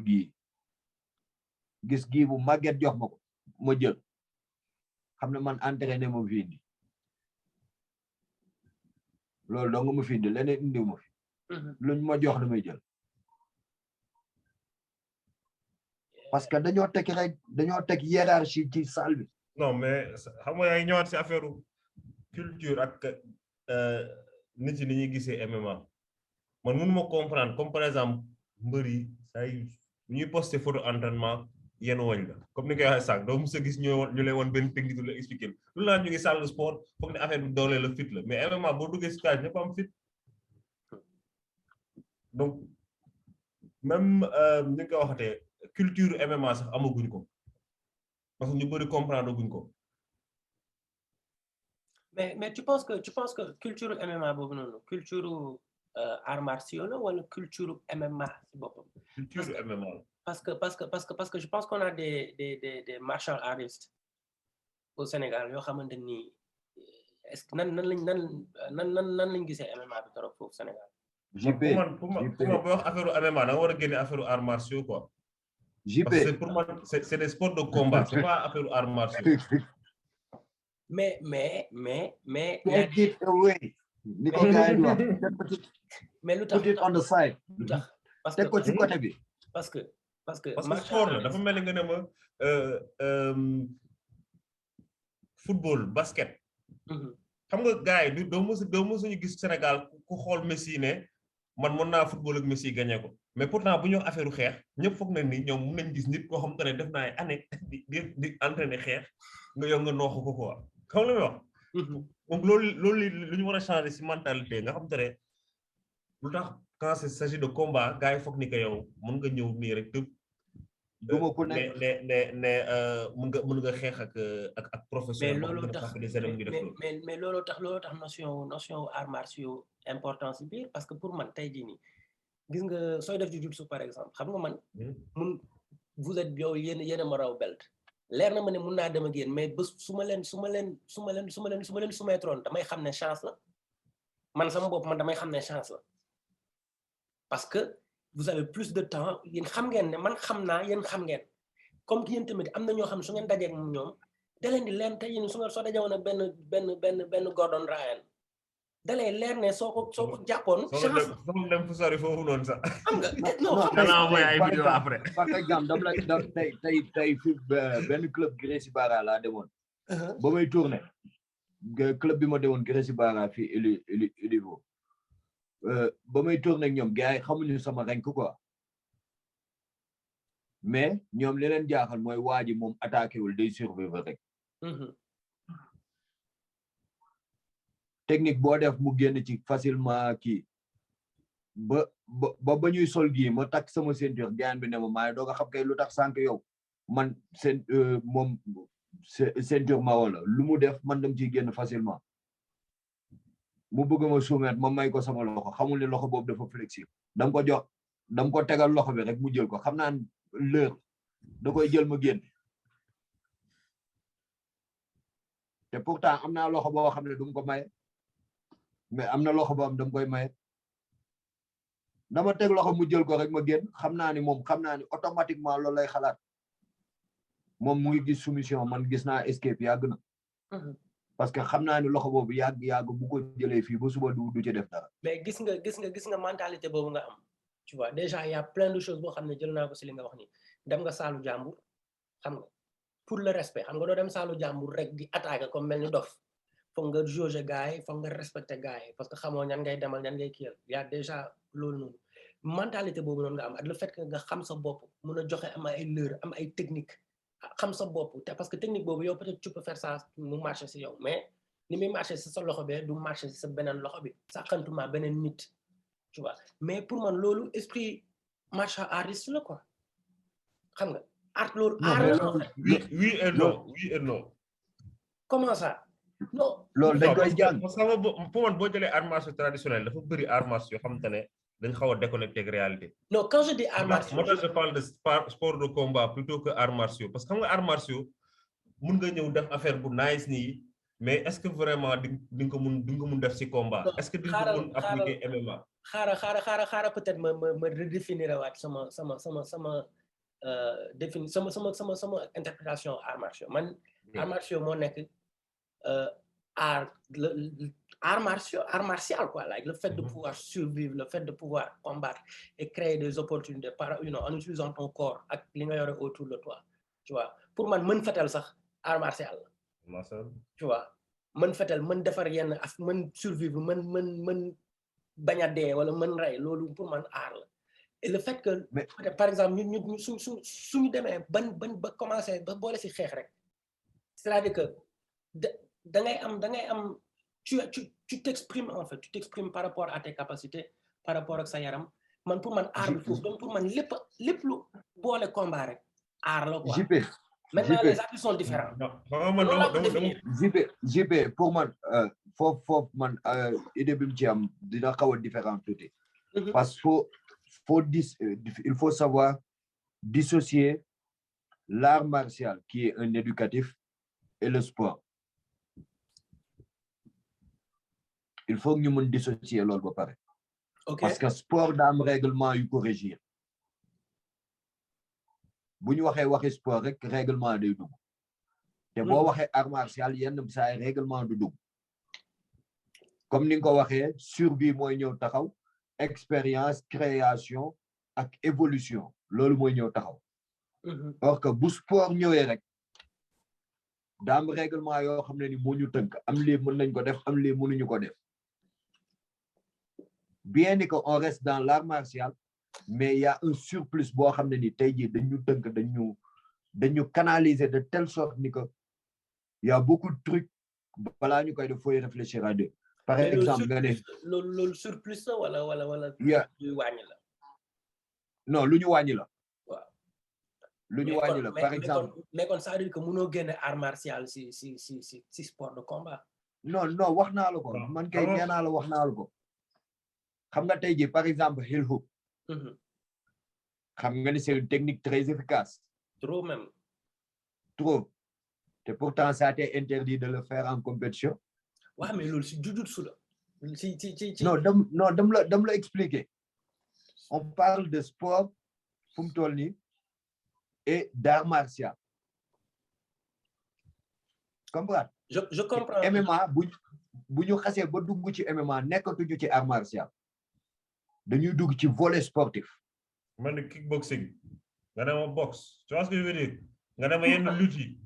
gis gii bu màgget jox ma ko ma jël xam ne man entraîné ma fi indi loolu dong ma fi indi leneen indi ma fi luñ ma jox damay jël parce que dañoo teg hiérarchie ci salle bi non mais xam nga yaa ngi ñëwaat si affaire culture ak nit yi ni ñuy gisee MMA man mënuma comprendre comme par exemple mbër yi say ñuy posté photo entraînement yenn wañ la comme ni nga koy waxee sànq doo mos a gis ñu lay woon benn technique la expliqué lu laa ñu ngi salle de sport foog ne affaire bi doole la fit la mais MMA boo duggee si cage ñëpp am fit donc même ni nga ko waxatee culture MMA sax amaguñ ko parce que ñu bëri comprendre guñ ko. mais tu penses que culture MMA boobu noonu culture arts martiaux la wala culture MMA ci boppam. culture MMA. parce que je pense qu'on a des martial artists au Sénégal yoo xamante ni est-ce que nan lañ gisee MMA bi trop foofu Sénégal. JP pour man boo wax affaire MMA da nga war a génne affaire arts martiaux quoi. JP parce que pour moi c'est des sports de combat c'est pas affaire arts martiaux. mais take it away. ni ko gars yi wax. mais lu tax put it on the side. lu tax parce teg ko ci côté bi. parce que sport la dafa mel ni nga ne ma football basket. xam nga gars yi doo mësuñu gis Sénégal ku xool Messi ne man mën naa football ak Messi gagné ko mais pourtant bu ñu affaire xeex ñëpp foog na ni ñoom mun nañ gis nit koo xam te ne def naa ay année di entraîner xeex nga yow nga nooxu ko quoi xam la muy wax. donc loolu lu ñu war a changer ci mentalité nga xam te ne lu tax quand il s'agit de combat gars yi foog ni que yow mën nga ñëw nii rek tëb. duma ko nekk ne mën nga xeex ak professeur. mais looloo tax notion arts martiaux importance biir parce que pour man tey jii nii gis nga sooy def jiu-jitsu par exemple xam nga man. vous êtes yow yéen a ma raw belt. leer na ma ne mun naa dem ak yéen mais bés su ma leen soumettroon damay xam ne chance la man sama bopp man damay xam ne chance la parce que vous avez plus de temps yéen xam ngeen ne man xam naa yéen xam ngeen comme que yéen tamit am na ñoo xam ne su ngeen dajeeg ñoom da leen di leen tey yéen soo dajewoon ak benn Gordon Ryan da lay leer ne soo ko jàppoon. chance soo dem fu sori foofu noonu sax. xam nga non danaa envoyé ay vidéo après. par exemple dama la tey fi benn club Gracie Barra laa demoon. ba may tourné club bi ma demoon Gracie Barra fii Elivo ba may tourné ak ñoom gars yi xamuñu sama rank quoi mais ñoom li leen jaaxal mooy waa ji moom attaqué wul day survivre rek. technique boo def mu génn ci facilement kii ba ñuy sol gii ma takk sama ceinture gaan bi ne ma maa doog a xam kay lu tax sànq yow man moom ceinture ma wala lu mu def man dam ciy génn facilement mu bëgg ma soumettre ma may ko sama loxo xamul ne loxo boobu dafa flexible dam ko tegal loxo bi rek mu jël ko xam naa l'heure da koy jël ma génn te pourtant am naa loxo boo xam ne du mu ko maye mais am na loxo boo am dama koy maye dama teg loxo mu jël ko rek ma génn xam naa ni automatiquement loolu lay xalaat moom mu ngi gis soumission man gis naa escape yàgg na parce que xam naa ni loxo boobu yàgg bu ko jëlee fii ba suba du ci def dara. mais gis nga mentalité boobu nga am tu vois déjà il y a plein de choses boo xam ne jël naa ko si li nga wax ni dem nga saalu jàmbur xam nga pour le respect xam nga doo dem saalu jàmbur rek di attaquer comme mel ni dof foog nga jauger gars yi foog nga respecter gars yi parce que xamoo ñan ngay demal ñan ngay kiyal y a déjà loolu noonu mentalité boobu noonu nga am ak le fait que nga xam sa bopp mun a joxe am ay leurre am ay technique xam sa bopp te parce que technique boobu yow peut-être tu peux faire ça mu marché si yow mais ni muy marché si sa loxo bi du marché si sa beneen loxo bi saxantuma beneen nit tu vois mais pour man loolu esprit martial artiste la quoi xam nga art loolu art la oui et non comment ça non loolu dañ koy jàng parce que pour man boo jëlee art martial traditionnel dafa bëri art martial yoo xamante ne dañ xaw a déconnecté ak réalité. non quand je dis art martial moi je parle de sport de combat plutôt que art martial parce que xam nga art martial mun nga ñëw def affaire bu nice nii mais est-ce que vraiment di nga ko mun def ci combat. est-ce que di nga ko mun appliquer MMA. xaaral peut-être ma redéfinir waat sama interprétation art martial man. art martial moo nekk art martial quoi like le fait de pouvoir survivre le fait de pouvoir combattre et créer des opportunités en utilisant ton corps ak li nga yore autour de toi tu vois pour man mën fetal sax art martial la tu vois mën fetal mën defar yenn mën survivre mën bañ a dee wala mën rey loolu pour man art la et le fait que par exemple ñu suñu demee ba commencé ba boole si xeex rek c'est-à-dire que da ngay am tu t'exprimes en fait tu t'exprimes par rapport à tes capacités par rapport ak sa yaram man pour man art bi foofu donc pour man lépp lu boole combat rek art la quoi. Maintenant les artistes sont différents. JP pour man foofu man idée bi mu ci am dina xaw a différent tuuti. Parce que il faut savoir dissocier l'art martial qui est un éducatif et le sport. Il faut que ñu mën dissocier loolu ba pare. Okay. Parce que sport daa am règlement yu ko régir. Bu ñu waxee sport rek règlement day dugg. Te boo waxee art martial yenn saa règlement du dugg. Comme ni nga ko waxee survie mooy ñëw taxaw, expérience, création ak évolution loolu mooy ñëw taxaw. Or que bu sport ñëwee rek daa am règlement yoo xam ne ni moo ñu tënk am lii mën nañ ko def am lii mënuñu ko def. Bien que on reste dans l'art martial, mais il y a un surplus boo xam ne ni tey jii dañu tënk dañu canaliser de telle sorte ni que il y a beaucoup de trucs balaa ñu koy def fooy réfléchir à deux. Par exemple nga ne loolu surplus la wala lu wàññi la. Non lu ñu wàññi la. Waaw. Lu ñu wàññi la par exemple. mais kon ça veut dire que mënoo génne art martial si sport de combat. Non wax naa la ko man kay nee naa la wax naa la ko. Xam nga tey jii par exemple heel hook. Xam nga ni c'est une technique très efficace. Trop même. Trop. Et pourtant ça t'est interdit de le faire en compétition. Ouais, mais loolu si jujutsu la. Non dama la expliquer. On parle de sport fu mu toll nii et d'art martial. Comprends? Je comprends. MMA bu ñu xasee ba dugg ci MMA nekkatuñu ci art martial. Dañuy dugg ci volet sportif. Man de kickboxing. Nga ne ma boxe. Tu vois ce que je veux dire? Nga ne ma yenn lutte yi.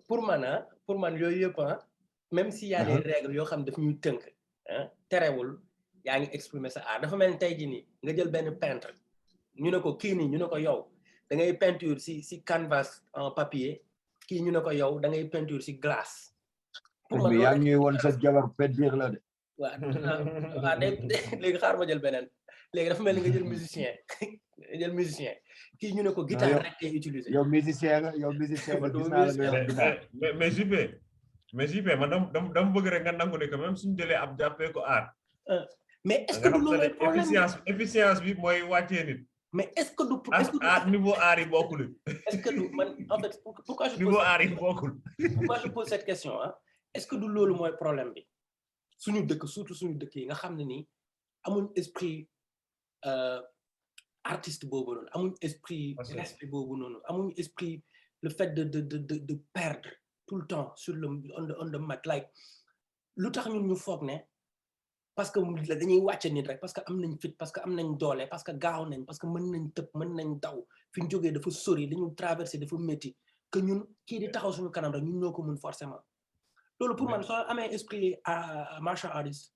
Pour man yooyu yëpp même s'il y a des règles yoo xam daf ñuy tënk terewul yaa ngi exprimer sa art dafa mel ni tey jii nii nga jël benn peintre ñu ne ko kii nii ñu ne ko yow da ngay peinture si canvas en papier kii ñu ne ko yow da ngay peinture si glace. pour man yaa ngi woon sa jabar peinture la de. waaw léegi xaar ma jël beneen léegi dafa mel ni nga jël musicien kii ñu ne ko guitare rek ngay utiliser. yow musicien nga gis naa la mais JP man dama bëgg rek nga nangu ne que même suñu jëlee ab jàppee ko art. mais est-ce que du loolu problème efficience bi mooy wàccee nit. mais est-ce que du niveau art yi bokkul. est-ce que du man en fait pourquoi je pose cette question est-ce que du loolu mooy problème bi suñu dëkk surtout suñu dëkk yi nga xam ne nii amuñ esprit artiste boobu noonu amuñ esprit respect boobu noonu amuñ esprit le fait de perdre tout le temps sur le on the mat like lu tax ñun ñu foog ne parce que dañuy wàcce nit rek parce que am nañ fit parce que am nañ doole parce que gaaw nañ parce que mën nañ tëb mën nañ daw fi ñu jógee dafa sori li ñu traversé dafa métti que ñun kii di taxaw suñu kanam rek ñun ñoo ko mun forcément loolu pour man soo amee esprit martial artist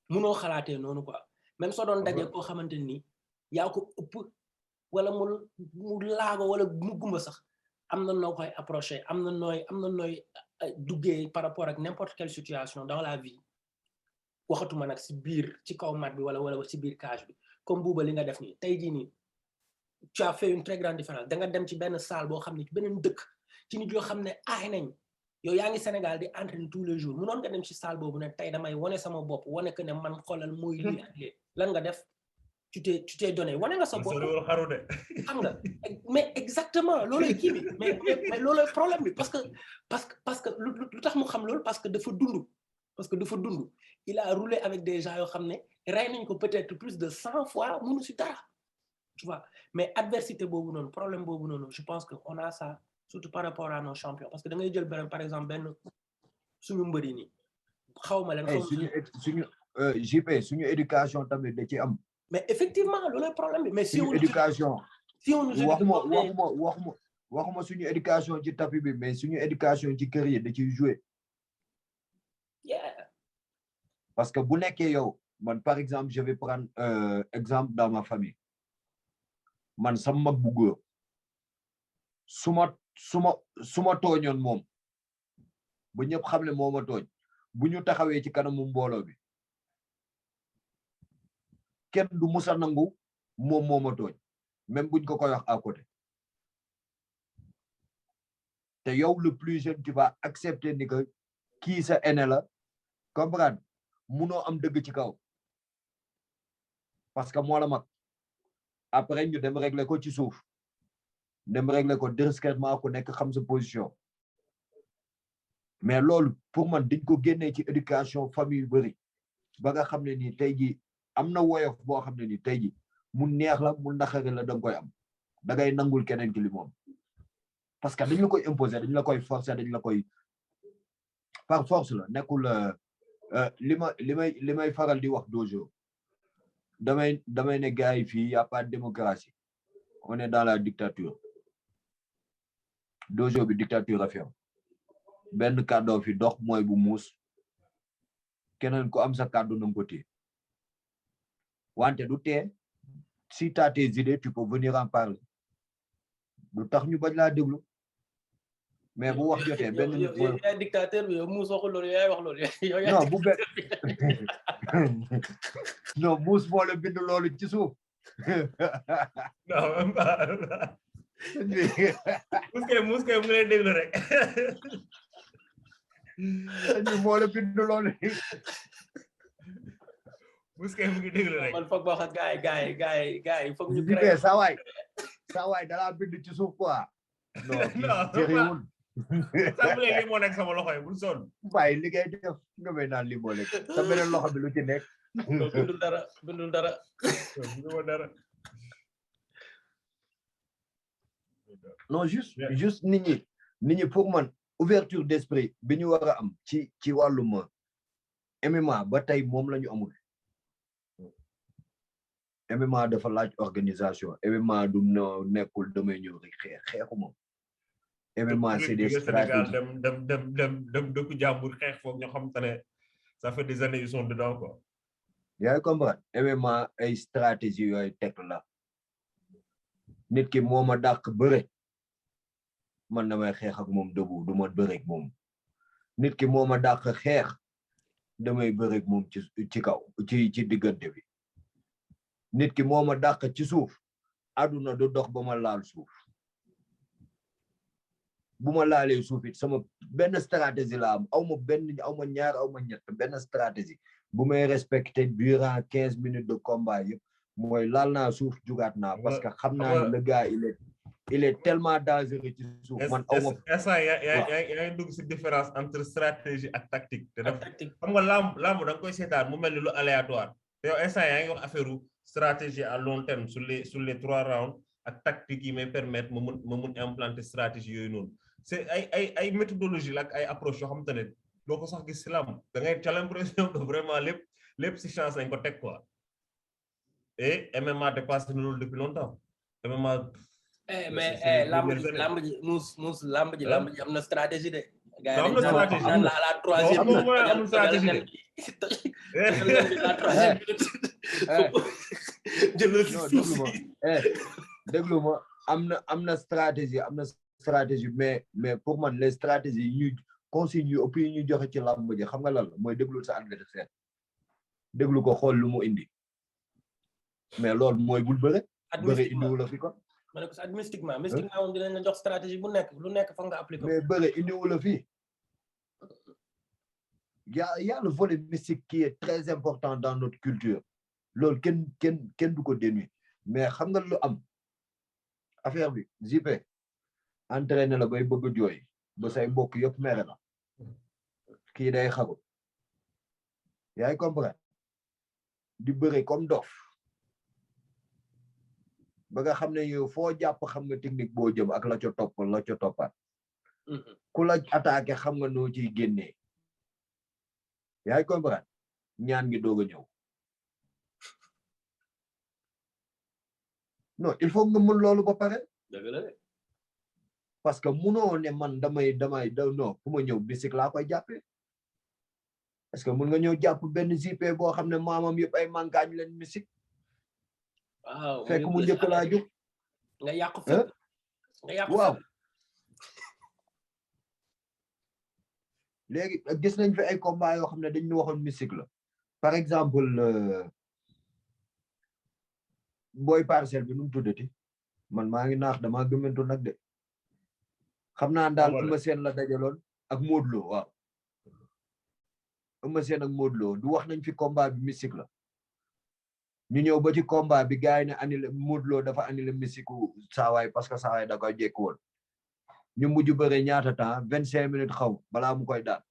munoo xalaatee noonu quoi même soo doon dajee koo xamante ni yaa ko ëpp wala mu laago wala mu gumba sax am na noo koy approché am na nooy duggee par rapport ak n'importe quelle situation dans la vie waxatuma nag si biir ci kaw mat bi wala si biir cage bi comme buuba li nga def nii tey jii nii tu as fait une très grande différence da nga dem ci benn salle boo xam ne ci beneen dëkk ci nit yoo xam ne aay nañ yow yaa ngi Sénégal di entraîner tous les jours munoon nga dem ci salle boobu ne tey damay wane sama bopp wane que ne man xoolal mooy lii ak lii lan nga def tu t'es donné wane nga sa bopp xam nga mais exactement loolay kii bi mais loolay problème bi parce que lu tax mu xam loolu parce que dafa dund il a roulé avec des gens yoo xam ne rey nañ ko peut-être plus de 100 fois mënu si dara tu vois mais adversité boobu noonu problème boobu noonu je pense que on a ça surtout par rapport à nos champions parce que da ngay jël benn par exemple benn suñu mbëri nii xaw ma leen suñu JP suñu éducation tamit da ci am mais effectivement loolu problème bi mais si on éducation si on waxuma suñu éducation ci tapis bi mais suñu éducation ci kër yi da ciy jouer parce que bu nekkee yow man par exemple je vais prendre exemple dans ma famille man sama mag bu góor su ma tooñoon moom ba ñëpp xam ne moo ma tooñ bu ñu taxawee ci kanamu mbooloo bi kenn du musa nangu moom moo ma tooñ même buñ ko koy wax à côté te yow le plus jeune tu vas accepter ni que kii sa aîné la comprendre munoo am dëgg ci kaw parce que moo la mag après ñu dem régler ko ci suuf dem régler ko discrètement ku nekk xam sa position mais loolu pour man dañ ko génnee ci éducation famille yu bëri ba nga xam ne nii tey ji am na woyof boo xam ne nii tey ji mu neex la mu naxari la danga koy am da ngay nangul keneen ki li moom parce que dañ la koy imposer dañ la koy forcer dañ la koy par force la nekkul li may faral di wax dojo damay ne gars yi fii y a pas de démocratie on est dans la dictature dojo bi dictature a fi am benn kàddoo fi dox mooy bu muus keneen ku am sa kàddu na ko téye wante du tee si t'as tes idées tu peux venir en parler du tax ñu bañ laa déglu mais bu wax jotee benn nit yow yaay dictateur bi yow muus waxul loolu yaay wax loolu non bu benn non muus moo la bind loolu ci suuf non muus kay mu ngi lay déglu rek moo la bind loolu muus kay mu ngi déglu rek man foog ba wax ak gars yi foog ñu créé saa waay dalaa bind ci suuf quoi non jëriwul sàmbalee lii moo nekk sama loxo yi bul sonn bàyyi li ngay def nga may naan lii moo nekk sa beneen loxo bi lu ci nekk bindul dara non juste nit ñi pour man ouverture d'esprit bi ñu war a am ci wàllum MMA ba tey moom la ñu amul MMA dafa laaj organisation MMA du nekkul damay ñëw rek xeexu moom MMA c'est des stratégies dem dëkku jàmbur xeex foog ñu xam te ne ça fait des années ils sont dedans quoi yaa comprendre MMA ay stratégie yooyu teg la nit ki moo ma dàq bëre man damay xeex ak moom dëggu du ma bëre ak moom nit ki moo ma dàq xeex damay bëre ak moom ci kaw ci diggante bi nit ki moo ma dàq ci suuf àdduna du dox ba ma laal suuf bu ma laalee suuf it sama benn stratégie la am aw ma ñaar aw ma ñett benn stratégie bu may respecté durant 15 minutes de combat yëpp mooy laal naa suuf jugaat naa parce que xam naa ne le gars il est tellement dangereux ci suuf man aw ma instant yaa ngi dugg si différence entre stratégie ak tactique te def xam nga lamb da nga koy seetaan mu mel ni lu aléatoire te yow instant yaa ngi wax affaire stratégie à long terme sur les 3 rounds ak tactique yi may permettre ma mun implanter stratégie yooyu noonu c'est ay méthodologie la ak ay approche yoo xamante ne doo ko sax gis si lamb da ngay t'as l'impression que vraiment lépp si chance lañ ko teg quoi et MMA dépassé na loolu depuis longtemps MMA mais lamb ji muus lamb ji am na stratégie de gars am na stratégie naan la troisième amul stratégie de la troisième déglu ma am na stratégie mais pour man les stratégies ñu consignes yu ëpp yi ñu joxe ci lamb ji xam nga lan la mooy déglu sa adversaire déglu ko xool lu mu indi mais loolu mooy bul bëre indiwu la fi kon ma ne ko sa mystiquement moom dinañ la jox stratégie bu nekk lu nekk foog nga appliquer mais bëre indiwu la fii y a le volet mystique qui est très important dans notre culture loolu kenn du ko dénuer mais xam nga lu am affaire bi JP entraîné la bay bëgg jooy ba say mbokk yëpp mere la kii day xaru yaay comprendre di bëre comme dof ba nga xam ne yow foo jàpp xam nga technique boo jëm ak la ca toppaat ku la attaqué xam nga noo ciy génnee yaay comprendre ñaan ngi doog a ñëw non il faut nga mën loolu ba pare parce que munoo ne man damay non fu ma ñëw bisik laa koy jàppee est-ce que mun nga ñëw jàpp benn JP boo xam ne maamam yëpp ay mankaañ leen misik waaw fekk mu njëkk laa jóg nga yàq fépp waaw léegi gis nañ fi ay combat yoo xam ne dañu waxoon mystique la par exemple boy parcelle bi num tuddati man maa ngi naax dama gëmentu nag de xam naa daal Eumeu Sène la dajaloon ak Modou Lo waaw Eumeu Sène ak Modou Lo du wax nañ fi combat bi mystique la ñu ñëw ba ci combat bi gaay ne annulé Modou Lo dafa annulé mystique saawaay parce que saawaay da koy jekk woon ñu mujj bëre ñaata temps 25 minutes xaw balaa mu koy daan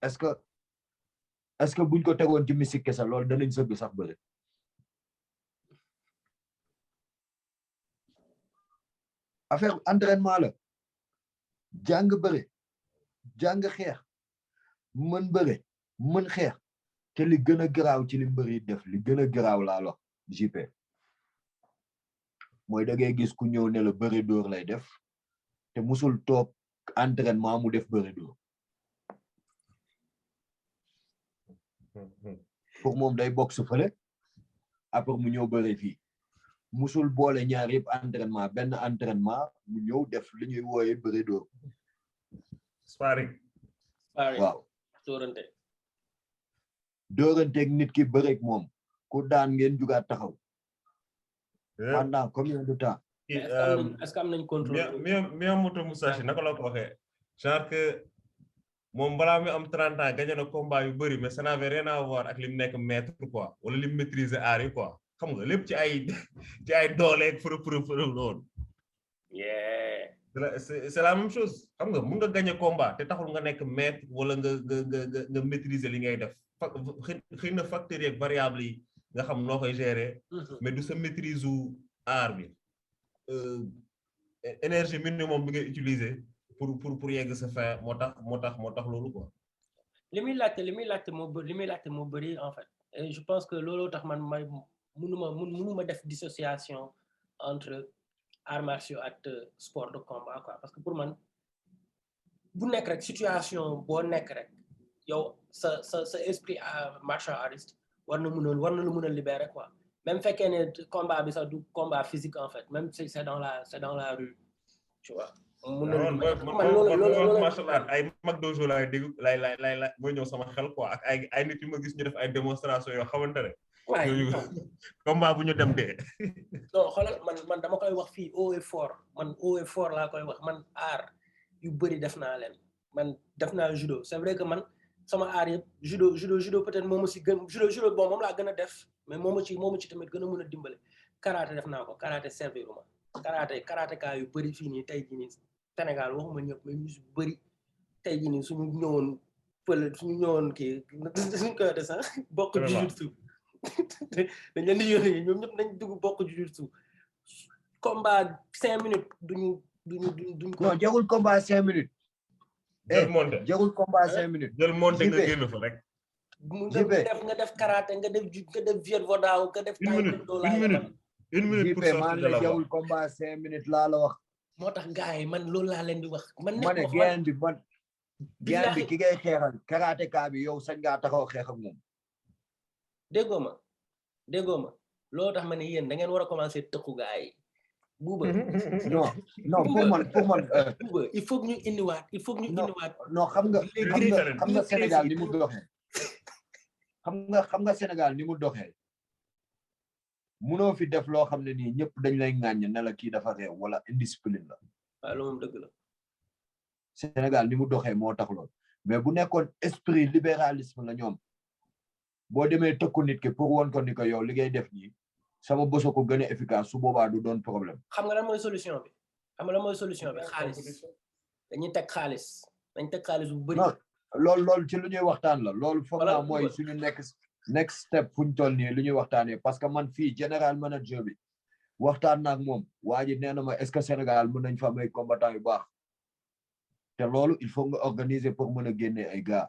est-ce que buñ ko tegoon ci mystique kessa loolu danañ sëgg sax bëre affaire entraînement la jàng bëre jàng xeex mën bëre mën xeex te li gën a garaaw ci li mbëri def li gën a garaaw laa wax JP mooy da ngay gis ku ñëw ne la bëre dóor lay def te musul toog entraînement mu def bëre dóor pour moom day boxe fële après mu ñëw bëre fii musul boole ñaar yëpp entraînement benn entraînement mu ñëw def li ñuy wooye bëre dóor sparring waaw dóoranteeg nit ki bëreeg moom ku daan ngeen jugaat taxaw pendant combien de temps est-ce que am nañ contrôle Miyamoto Musashi naka la ko waxee genre que moom balaa mi am 30 ans gagné na combat yu bëri mais ça n'avait rien à voir ak li mu nekk maître quoi wala li mu maîtriser aar yi quoi xam nga lépp ci ay dooleeg fërë loolu c'est la même chose xam nga mun nga gagné combat te taxul nga nekk maître wala nga maîtriser li ngay def xëy na facteurs yeeg variables yi nga xam noo koy gérer mais du sa maîtrise u aar bi énergie minimum bi ngay utiliser pour yegg sa fin moo tax loolu quoi li muy laajte moo bëri en fait et je pense que looloo tax man may mënuma def dissociation entre arts martiaux ak sport de combat quoi parce que pour man bu nekk rek situation boo nekk rek yow sa esprit martial artiste war na lu mën a libérer quoi même fekkee ne combat bi sax du combat physique en fait même si c'est dans la rue tu vois ay mag dojo laay dégg lay mooy ñëw sama xel quoi ak ay nit yu ma gis ñu def ay démonstration yoo xamante ne combat bu ñu dem dee non xoolal man dama koy wax fii haut et fort laa koy wax man aar yu bëri def naa leen man def naa judo c'est vrai que man sama aar yëpp judo peut-être moom si gën judo bon moom laa gën a def mais moom ci tamit gën a mën a dimbale karaté def naa ko karaté serviruma karaté kaa yu bëri fii nii tey jii nii Sénégal waxuma ñëpp mais ñu si bëri tey jii nii suñu ñëwoon kii suñu koy de sax bokk jiu-jitsu dañ leen di yónnee ñoom ñëpp nañ dugg bokk jiu-jitsu combat 5 minutes duñ ko non jagul combat 5 minutes jagul combat 5 minutes jël monté nga génn fa rek nga def karaté nga def viet vodaaw nga def une minute pour sortir de la jagul combat 5 minutes laa la wax moo tax gars yi man loolu laa leen di wax man ne geen bi ki ngay xeexal karaté kaa bi yow sañ ngaa taxaw xeex ak moom déggoo ma loolu tax ma ne yéen da ngeen war a commencer tëkku gars yi buuba non pour man buuba il faut que ñu indiwaat non xam nga Sénégal ni mu doxee xam nga Sénégal ni mu doxee munoo fi def loo xam ne nii ñëpp dañ lay ŋàññ ne la kii dafa réew wala indiscipline la waaw loolu moom dëgg la Sénégal ni mu doxee moo tax lool mais bu nekkoon esprit libéralisme la ñoom boo demee tëkku nit ki pour woon ko ni ko yow li ngay def nii sama boso ko gën a efficace su boobaa du doon problème xam nga lan mooy solution bi xaalis dañuy teg xaalis bu bëri loolu ci lu ñuy waxtaan la loolu foog naa mooy suñu next step fuñ toll nii lu ñuy waxtaanee parce que man fii général manager bi waxtaan naak moom waa ji nee na ma est-ce que Sénégal mën nañ fa am ay combattant yu baax te loolu il faut nga organiser pour mën a génne ay gars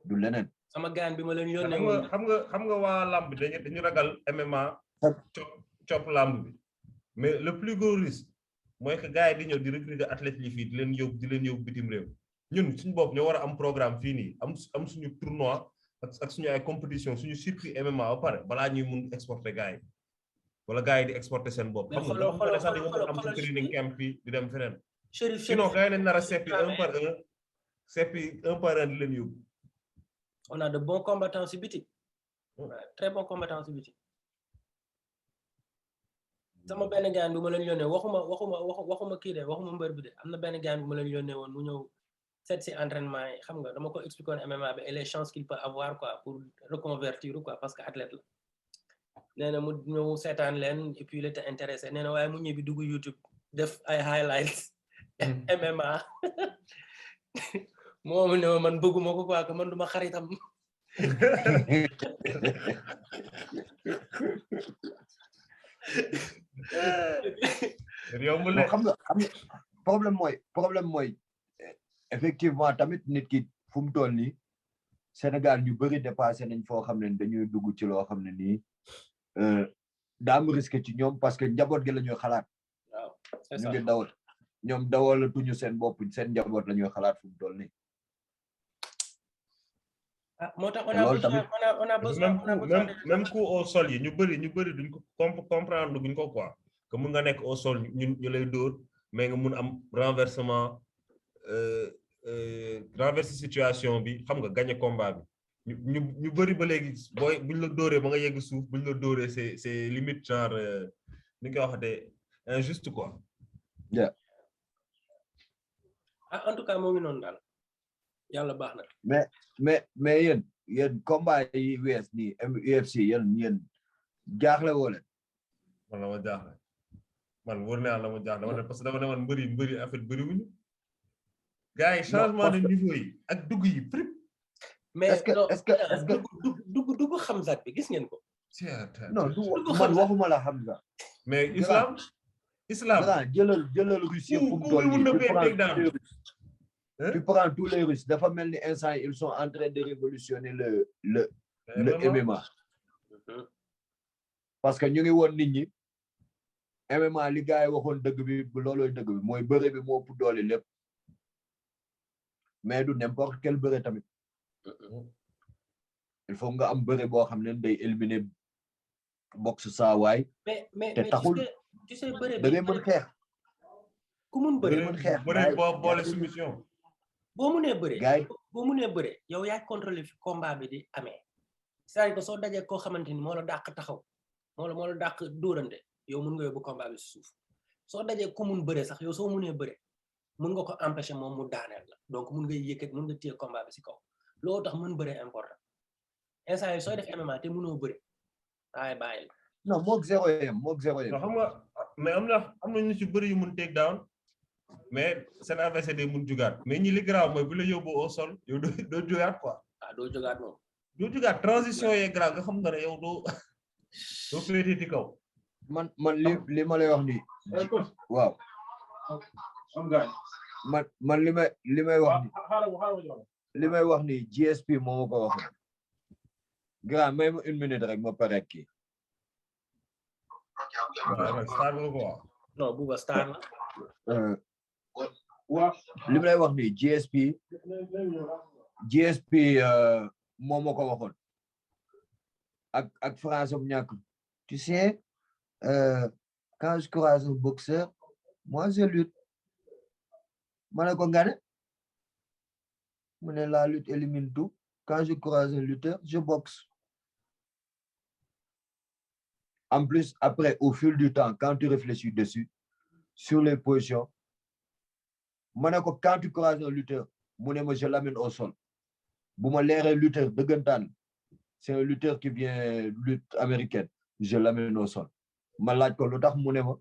du leneen sama gaan bi ma leen yónnee xam nga waa lamb dañu ragal MMA cop lamb bi mais le plus gros risque mooy que gars yi di ñëw di recruter athlètes yi fii di leen yóbbu bitim réew ñun suñu bopp ñoo war a am programme fii nii am suñu tournoi ak suñu ay compétition suñu circuit MMA ba pare balaa ñuy mun exporter gars yi wala gars yi di exporter seen bopp xam nga sax di nga am su training camp fii di dem feneen sinon gars yi nañ nar a seppi un par un di leen yóbbu on a de bons combattants ci biti très bon combattant ci biti sama benn gaan bu ma leen yónnee waxuma kii de waxuma mbër bi de am na benn gaan bu ma leen yónnee woon mu ñëw seet si entraînement yi xam nga dama ko expliquer woon MMA bi et les chances qu'il peut avoir quoi pour reconvertir quoi parce que athlète la nee na mu ñëw seetaan leen et puis il était intéressé nee na waaye mu ñëw dugg YouTube def ay highlights MMA moomu ne man bëgguma ko quoi que man duma xaritam xam nga problème mooy effectivement tamit nit ki fu mu toll nii Sénégal ñu bëri dépassé nañ foo xam ne dañuy dugg ci loo xam ne nii daam risque ci ñoom parce que njaboot gi la ñuy xalaat waaw ñu ngi dawal ñoom dawal tuñu seen bopp seen njaboot la ñuy xalaat fu mu toll nii moo tax on a besoin même coup au sol yi ñu bëri duñ ko comprendre duñ ko quoi que mun nga nekk au sol ñu lay dóor mais nga mun am renversement renverser situation bi xam nga gagner combat bi ñu bëri ba léegi booy buñ la dóoree ba nga yegg suuf buñ la dóoree c'est limite genre ni nga waxatee injuste quoi. En tout cas moo ngi noonu daal yàlla baax na. mais yéen combat yi wees nii UFC yéen jaaxle woo leen. man la ma jaaxle man wóor na yàlla ma jaaxle parce que dama ne man mbëri en fait bëri wuñu gars yi changement de niveau yi ak dugg yi prip. mais est-ce que dugg Hamza bi gis ngeen ko. non man waxuma la Hamza. mais islam jëlal Russie fu mu toll nii tu prends tous les Russes dafa mel ni instant ils sont en train de révolutionner le MMA parce que ñu ngi woon nit ñi MMA li gars yi waxoon dëgg bi loolooy dëgg bi mooy bëre bi moo ëpp doole lépp mais du n'importe quel bëre tamit il faut nga am bëre boo xam ne day éliminer boxe saa waay te taxul tu sais bëre da ngay mën xeex ku mun bëre boole soumission boo munee bëre yow yaay contrôler fi combat bi di amee c'est-à-dire que soo dajee koo xamante ni moo la dàq taxaw moo la dàq dóorante yow mun nga yóbbu combat bi si suuf soo dajee ku mun bëre sax yow soo munee bëre mun nga ko empêcher moom mu daaneel la donc mun nga yëkkat mun nga téye combat bi si kaw loolu tax mën bëre important instant yi sooy def MMA te munoo bëre waaye bàyyi la non moog zéro yem xam nga mais am na ñu ci bëri yu mun take down mais seen adversaire day mun jugaat mais ñi li grave mooy bu la yóbbu au sol yow doo jugaat quoi. doo jugaat moom. doo jugaat transition yee grave nga xam nga ne yow doo féetee ci kaw. man li ma lay wax nii. waaw. man li may wax nii GSP moo ma ko wax. grand may ma 1 minute rek ma pare kii. star nga ko wax. non Bouba star la. li may wax nii GSP moo ma ko waxoon ak français bu ñàkk tu sais quand je croise un boxeur moi je lutte ma ne ko nga ne mu ne la lutte élimine tout quand je croise un lutteur je boxe en plus après au fil du temps quand tu réfléchis dessus sur les positions ma ne ko quand tu croises un lutteur mu ne ma je l'amène au sol bu ma leeree lutteur dëggantaan c'est un lutteur qui vient lutte américaine je l'amène au sol ma laaj ko lu tax mu ne ma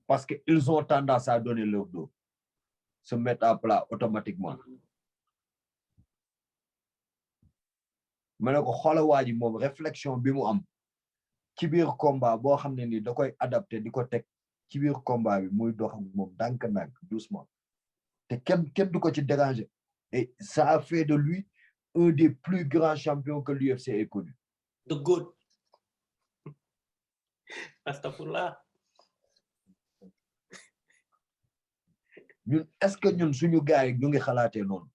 parce que ils ont tendance à donner leur dos se mettre à plat automatiquement ma ne ko xoola waa ji moom réflexion bi mu am ci biir combat boo xam ne ni da koy adapté di ko teg ci biir combat bi muy dox ak moom ndànk-ndànk doucement te kenn du ko ci déranger et ça a fait de lui un des plus grands champions que l'UFC ait connu. The GOAT. Astagfirullah. ñun est-ce que ñun suñu gars yi ñu ngi xalaatee noonu.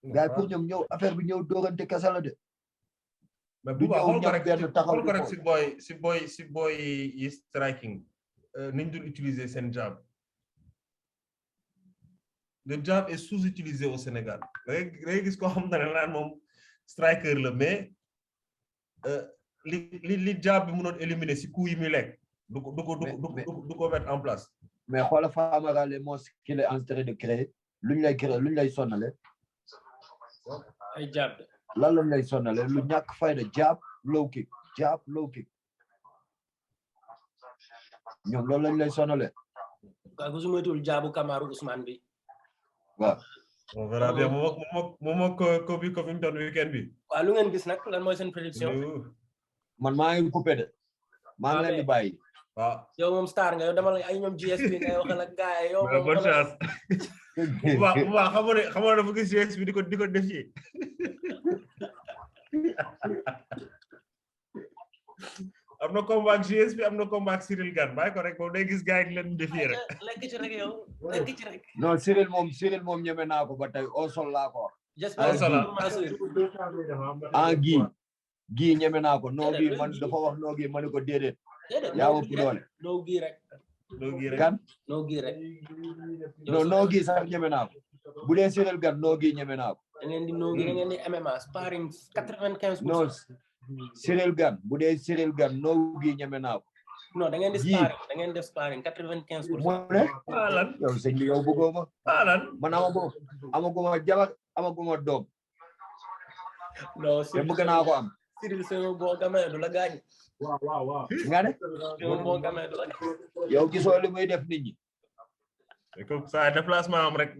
gars yi pour ñoom ñëw affaire bi ñëw dóorante kese la de. mais bu baax xool ko rek si boy yi striking niñ dul utiliser seen jab. Le jab est sous-utilisé au Sénégal. Da ngay gis koo xam ne naan moom striker la mais li jab bi mënoon éliminer si coup yi muy lekk du ko mettre en place. mais xoolal Famara les monstres qu'il est en train de créer luñ lay sonale ay jab lan lañ lay sonale lu ñàkk fayda jab low kick ñoom loolu lañ lay sonale waaw ku su moytuwul jaabu Kamaru Ousmane bi waaw on verra bien moom ko fi ñu doon weekend bi waaw lu ngeen gis nag lan mooy seen prédiction man maa ngi coupé de maa ngi leen di bàyyi waaw yow moom star nga yow dama la ay ñoom GSP ngay waxal ak gars yi yow bonne chance waaw xamoon dafa gis GSP di ko défier am na combat ak GSP am na combat ak Cyril Gane bàyyi ko rek moom day gis gars yi leen défier rek lekk ci rek yow lekk ci rek non Cyril moom ñeme naa ko ba tey au sol laa ko gii ñeme naa ko noo gi man dafa wax noo gi ma ne ko déedéet yaa ëpp doole noo gi rek kan noo gi rek non noo gi sax ñeme naa ko bu dee Cyril Gane noo gi ñeme naa ko da ngeen di noo gi da ngeen di MMA sparring 95%. non Cyril Gane bu dee Cyril Gane noo gi ñeme naa ko non da ngeen di sparring da ngeen def sparring 95%. mu ne lan yow sëñ bi yow bëggoo ma lan man amaguma jabar amaguma doom non te bëgg naa ko am Cyril c'est bon gamin du la gaañ waaw nga ne bon gamin du la yow gisoo li muy def nit ñi comme ça déplacement am rek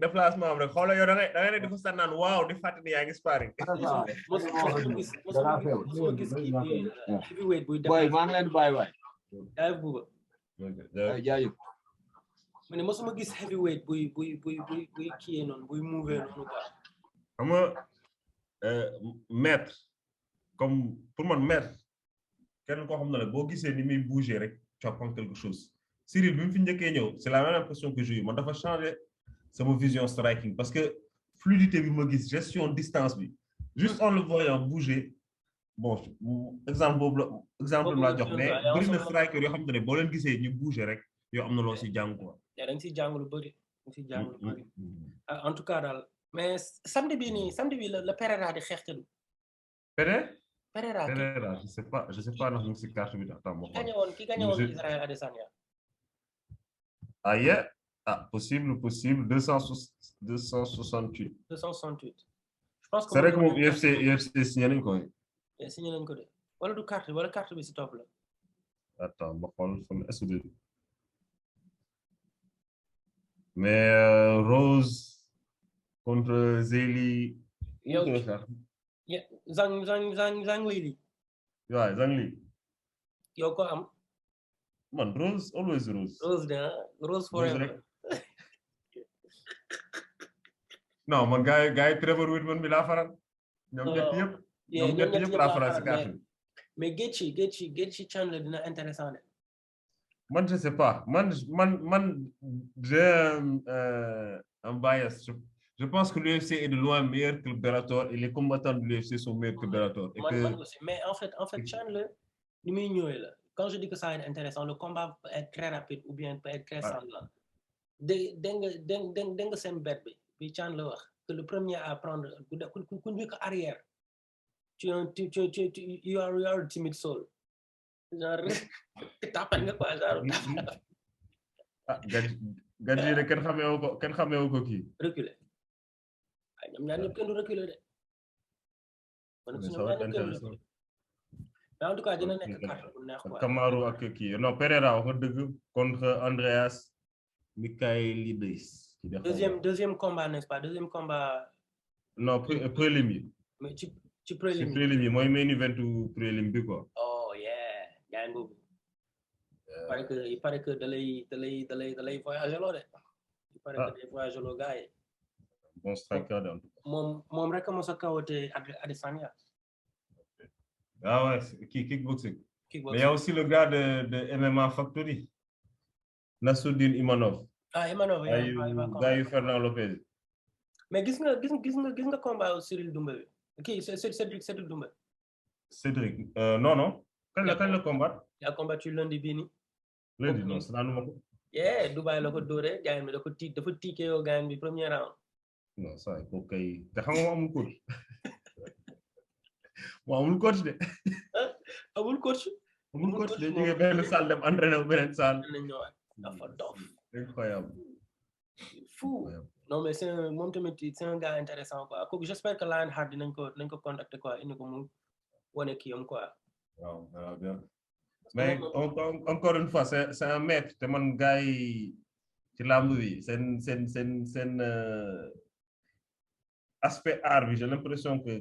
xoolal yow da ngay ne di fa sànnaan waaw di fàttali yaa ngi sparring mosuma gis kii heavyweight buy def boy maa ngi leen di bàyyi waay jaay buuba jaayëf ma ne mosuma gis heavyweight buy kii noonu buy mouvé noonu quoi xam nga maître comme pour man maître kenn koo xam ne la boo gisee ni muy bouger rek tu apprends quelque chose Cyril bi mu fi njëkkee ñëw c'est la même impression que j'ai eu man dafa changer sama vision striking parce que fluidité bi ma gis gestion distance bi juste en le voyant bouger bon exemple laa jox mais bëri na striker yoo xam ne boo leen gisee ñu bouger rek yoo am na loo si jàng quoi. da nga si jàng lu bëri en tout cas daal mais samedi bi la Pereira di xeex te du. Pereira je sais pas ndax mu ngi si carte bi attends ki gagné woon Israël Adesanya. Ah yeah, possible 268. 268. Je pense que c'est vrai que moom UFC signé nañ ko. signé nañ ko de wala du carte wala carte bi si topp la. Attends ma xool fan est-ce que mais Rose contre Zeli. yow Zhang Li. waaw Zhang Li. yow ko am. man Rose always Rose. Rose forever. non man gars yi Trevor Whitman bi laa faral. ñoom ñett yëpp laa faral si carte bi. mais Gaethje Chandler dina intéressant de. man je sais pas man j'ai un bias. Je pense que l'UFC est de loin meilleur que le Bellator et les combattants de l'UFC sont meilleurs que le Bellator. Mais en fait Chandler ni muy ñëwee la. Quand je dis que ça va être intéressant, le combat peut être très rapide ou bien peut être très sanglant. Dès que c'est une bête, puis Chandler wax que le premier à prendre ku njëkk arrière. Tu are a timid soul. Genre tapal nga quoi genre. Gaethje de kenn xamee ko kii. Reculer. Ay ñoom ñaar ñëpp kenn du reculer de. Mais en tout cas dina nekk carte bu neex quoi. Kamaru ak kii non Pereira wax dëgg contre Andreas Michailidis. Deuxième combat n'est-ce pas? Deuxième combat. Non prélim yi. Mais ci prélim yi. Prélim yi mooy main event prélim bi quoi. Oh yeah yaa ngi boobu. Il paraît que da lay voyager loo de. Il paraît que day voyager loo gars yi. Bon striker de. moom rek moo sa kawote Adesanya. Ah ouais, kickboxing. Mais il y a aussi le gars de MMA Factory. Nassourdine Imanov. Ah, Imanov, gars yu Fernand Lopez. Mais gis nga combat au Cyril Doumbé. Qui Cédric Doumbé. Cédric. Non. Quand le combat? Il a combattu lundi bini. Lundi non, c'est dans le Yeah, Dubaï la ko doré, gaay mi dafa tiké yo gaay bi premier round. Non, ça il faut kay te xam nga amul coach. Amul coach de. amul coach dañu jógee benn salle dem entraîner beneen salle. nañ ñëwaat dafa dof. Incroyable. Fou. Non mais moom tamit c'est un gars intéressant quoi kooku j'espère que Lionheart dinañ ko contacter quoi indi ko mu wane kii am quoi. waaw voilà bien. Mais encore une fois c'est un maître te man gars yi ci làmb bi seen aspect art bi j'ai l'impression que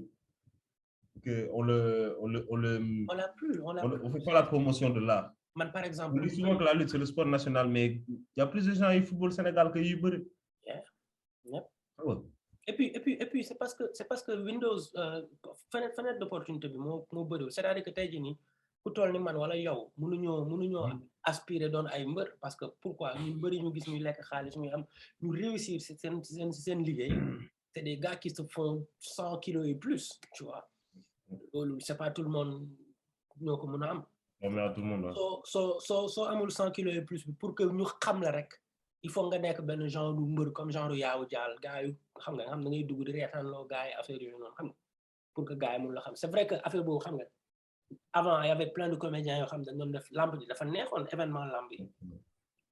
on fait pas la promotion de l'art. Man par exemple on dit souvent que la lutte c'est le sport national mais il y a plus de gens yu football Sénégal que yu bëri. Yep. Et puis c'est parce que Windows fenêtre d'opportunité bi moo bëriwul c'est-à-dire que tey jii nii ku toll ni man wala yow mënuñoo aspirer doon ay mbër parce que pourquoi ñu bëri ñu gis ñu lekk xaalis ñu am ñu réussir seen liggéey c'est des gars qui se font 100 kilos et plus tu vois loolu c'est pas tout le monde ñoo ko mën a am. tout le monde soo amul 100 kilos et plus pour que ñu xam la rek il faut nga nekk benn genre du mbër comme genre yaawu jaal gars yu xam nga da ngay dugg di reetaanloo gars yi affaire yooyu noonu xam nga pour que gars yi mun la xam c'est vrai que affaire boobu xam nga avant il y avait plein de comédiens yoo xam ne dañ doon def lamb ji dafa neexoon événement lamb yi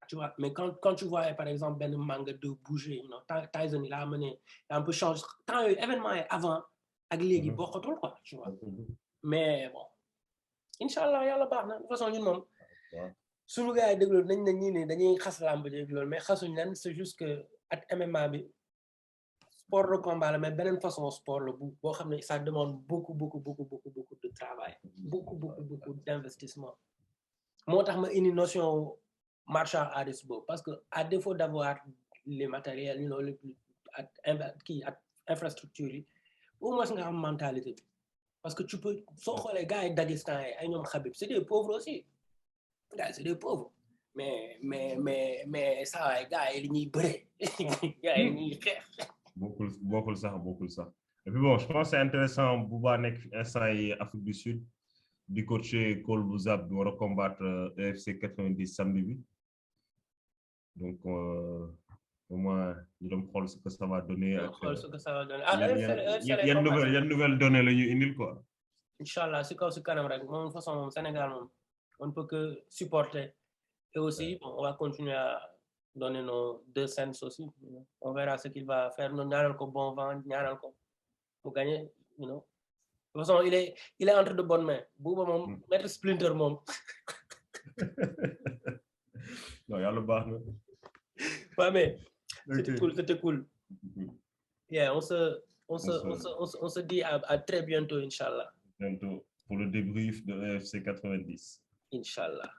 tu vois mais quand tu vois par exemple benn Manga de bouger non Tyson il a amené un peu changé temps yooyu événement yi avant ak léegi bokkatul quoi tu vois mais bon inchallah yàlla baax na de toute façon ñun moom suñu gars yi déglu nañ ne ñii ne dañuy xas lamb ji loolu mais xasuñ leen c'est juste que ak MMA bi sport de combat la mais beneen façon sport la boo xam ne ça demande beaucoup de travail beaucoup d'investissement moo tax ma indi notion martial arts boobu parce que à défaut d'avoir les matériels you know ak infrastructure yi au moins nga am mentalité bi parce que tu peux soo xoolee gars yi Daghestan yi ay ñoom Khabib c'est des pauvres aussi gars c'est des pauvres mais ça waay gars yi li ñuy bëre gars yi ñuy xeex bokkul sax et puis bon je pense c'est intéressant bu baa nekk instant yi Afrique du Sud di coacher Cole Bouzab bi war a combattre UFC 90 samedi bi donc au moins ñu doon xool ce que ça va donner yan nouvelle données la ñu indil quoi inchallah si kaw si kanam rek moom façon moom Sénégal moom on ne peut que supporter et aussi bon, on va continuer à donner nos 2 cents aussi on verra ce qu'il va faire nous ñaanal ko bon vent ñaanal ko mu gagner you know de toute façon il est entre de bonnes mains Bouba moom Maître Splinter moom non yàlla baax na ouais mais c'était cool yeah on se dit à très bientôt inchallah bientôt pour le débrief de UFC 90 inchallah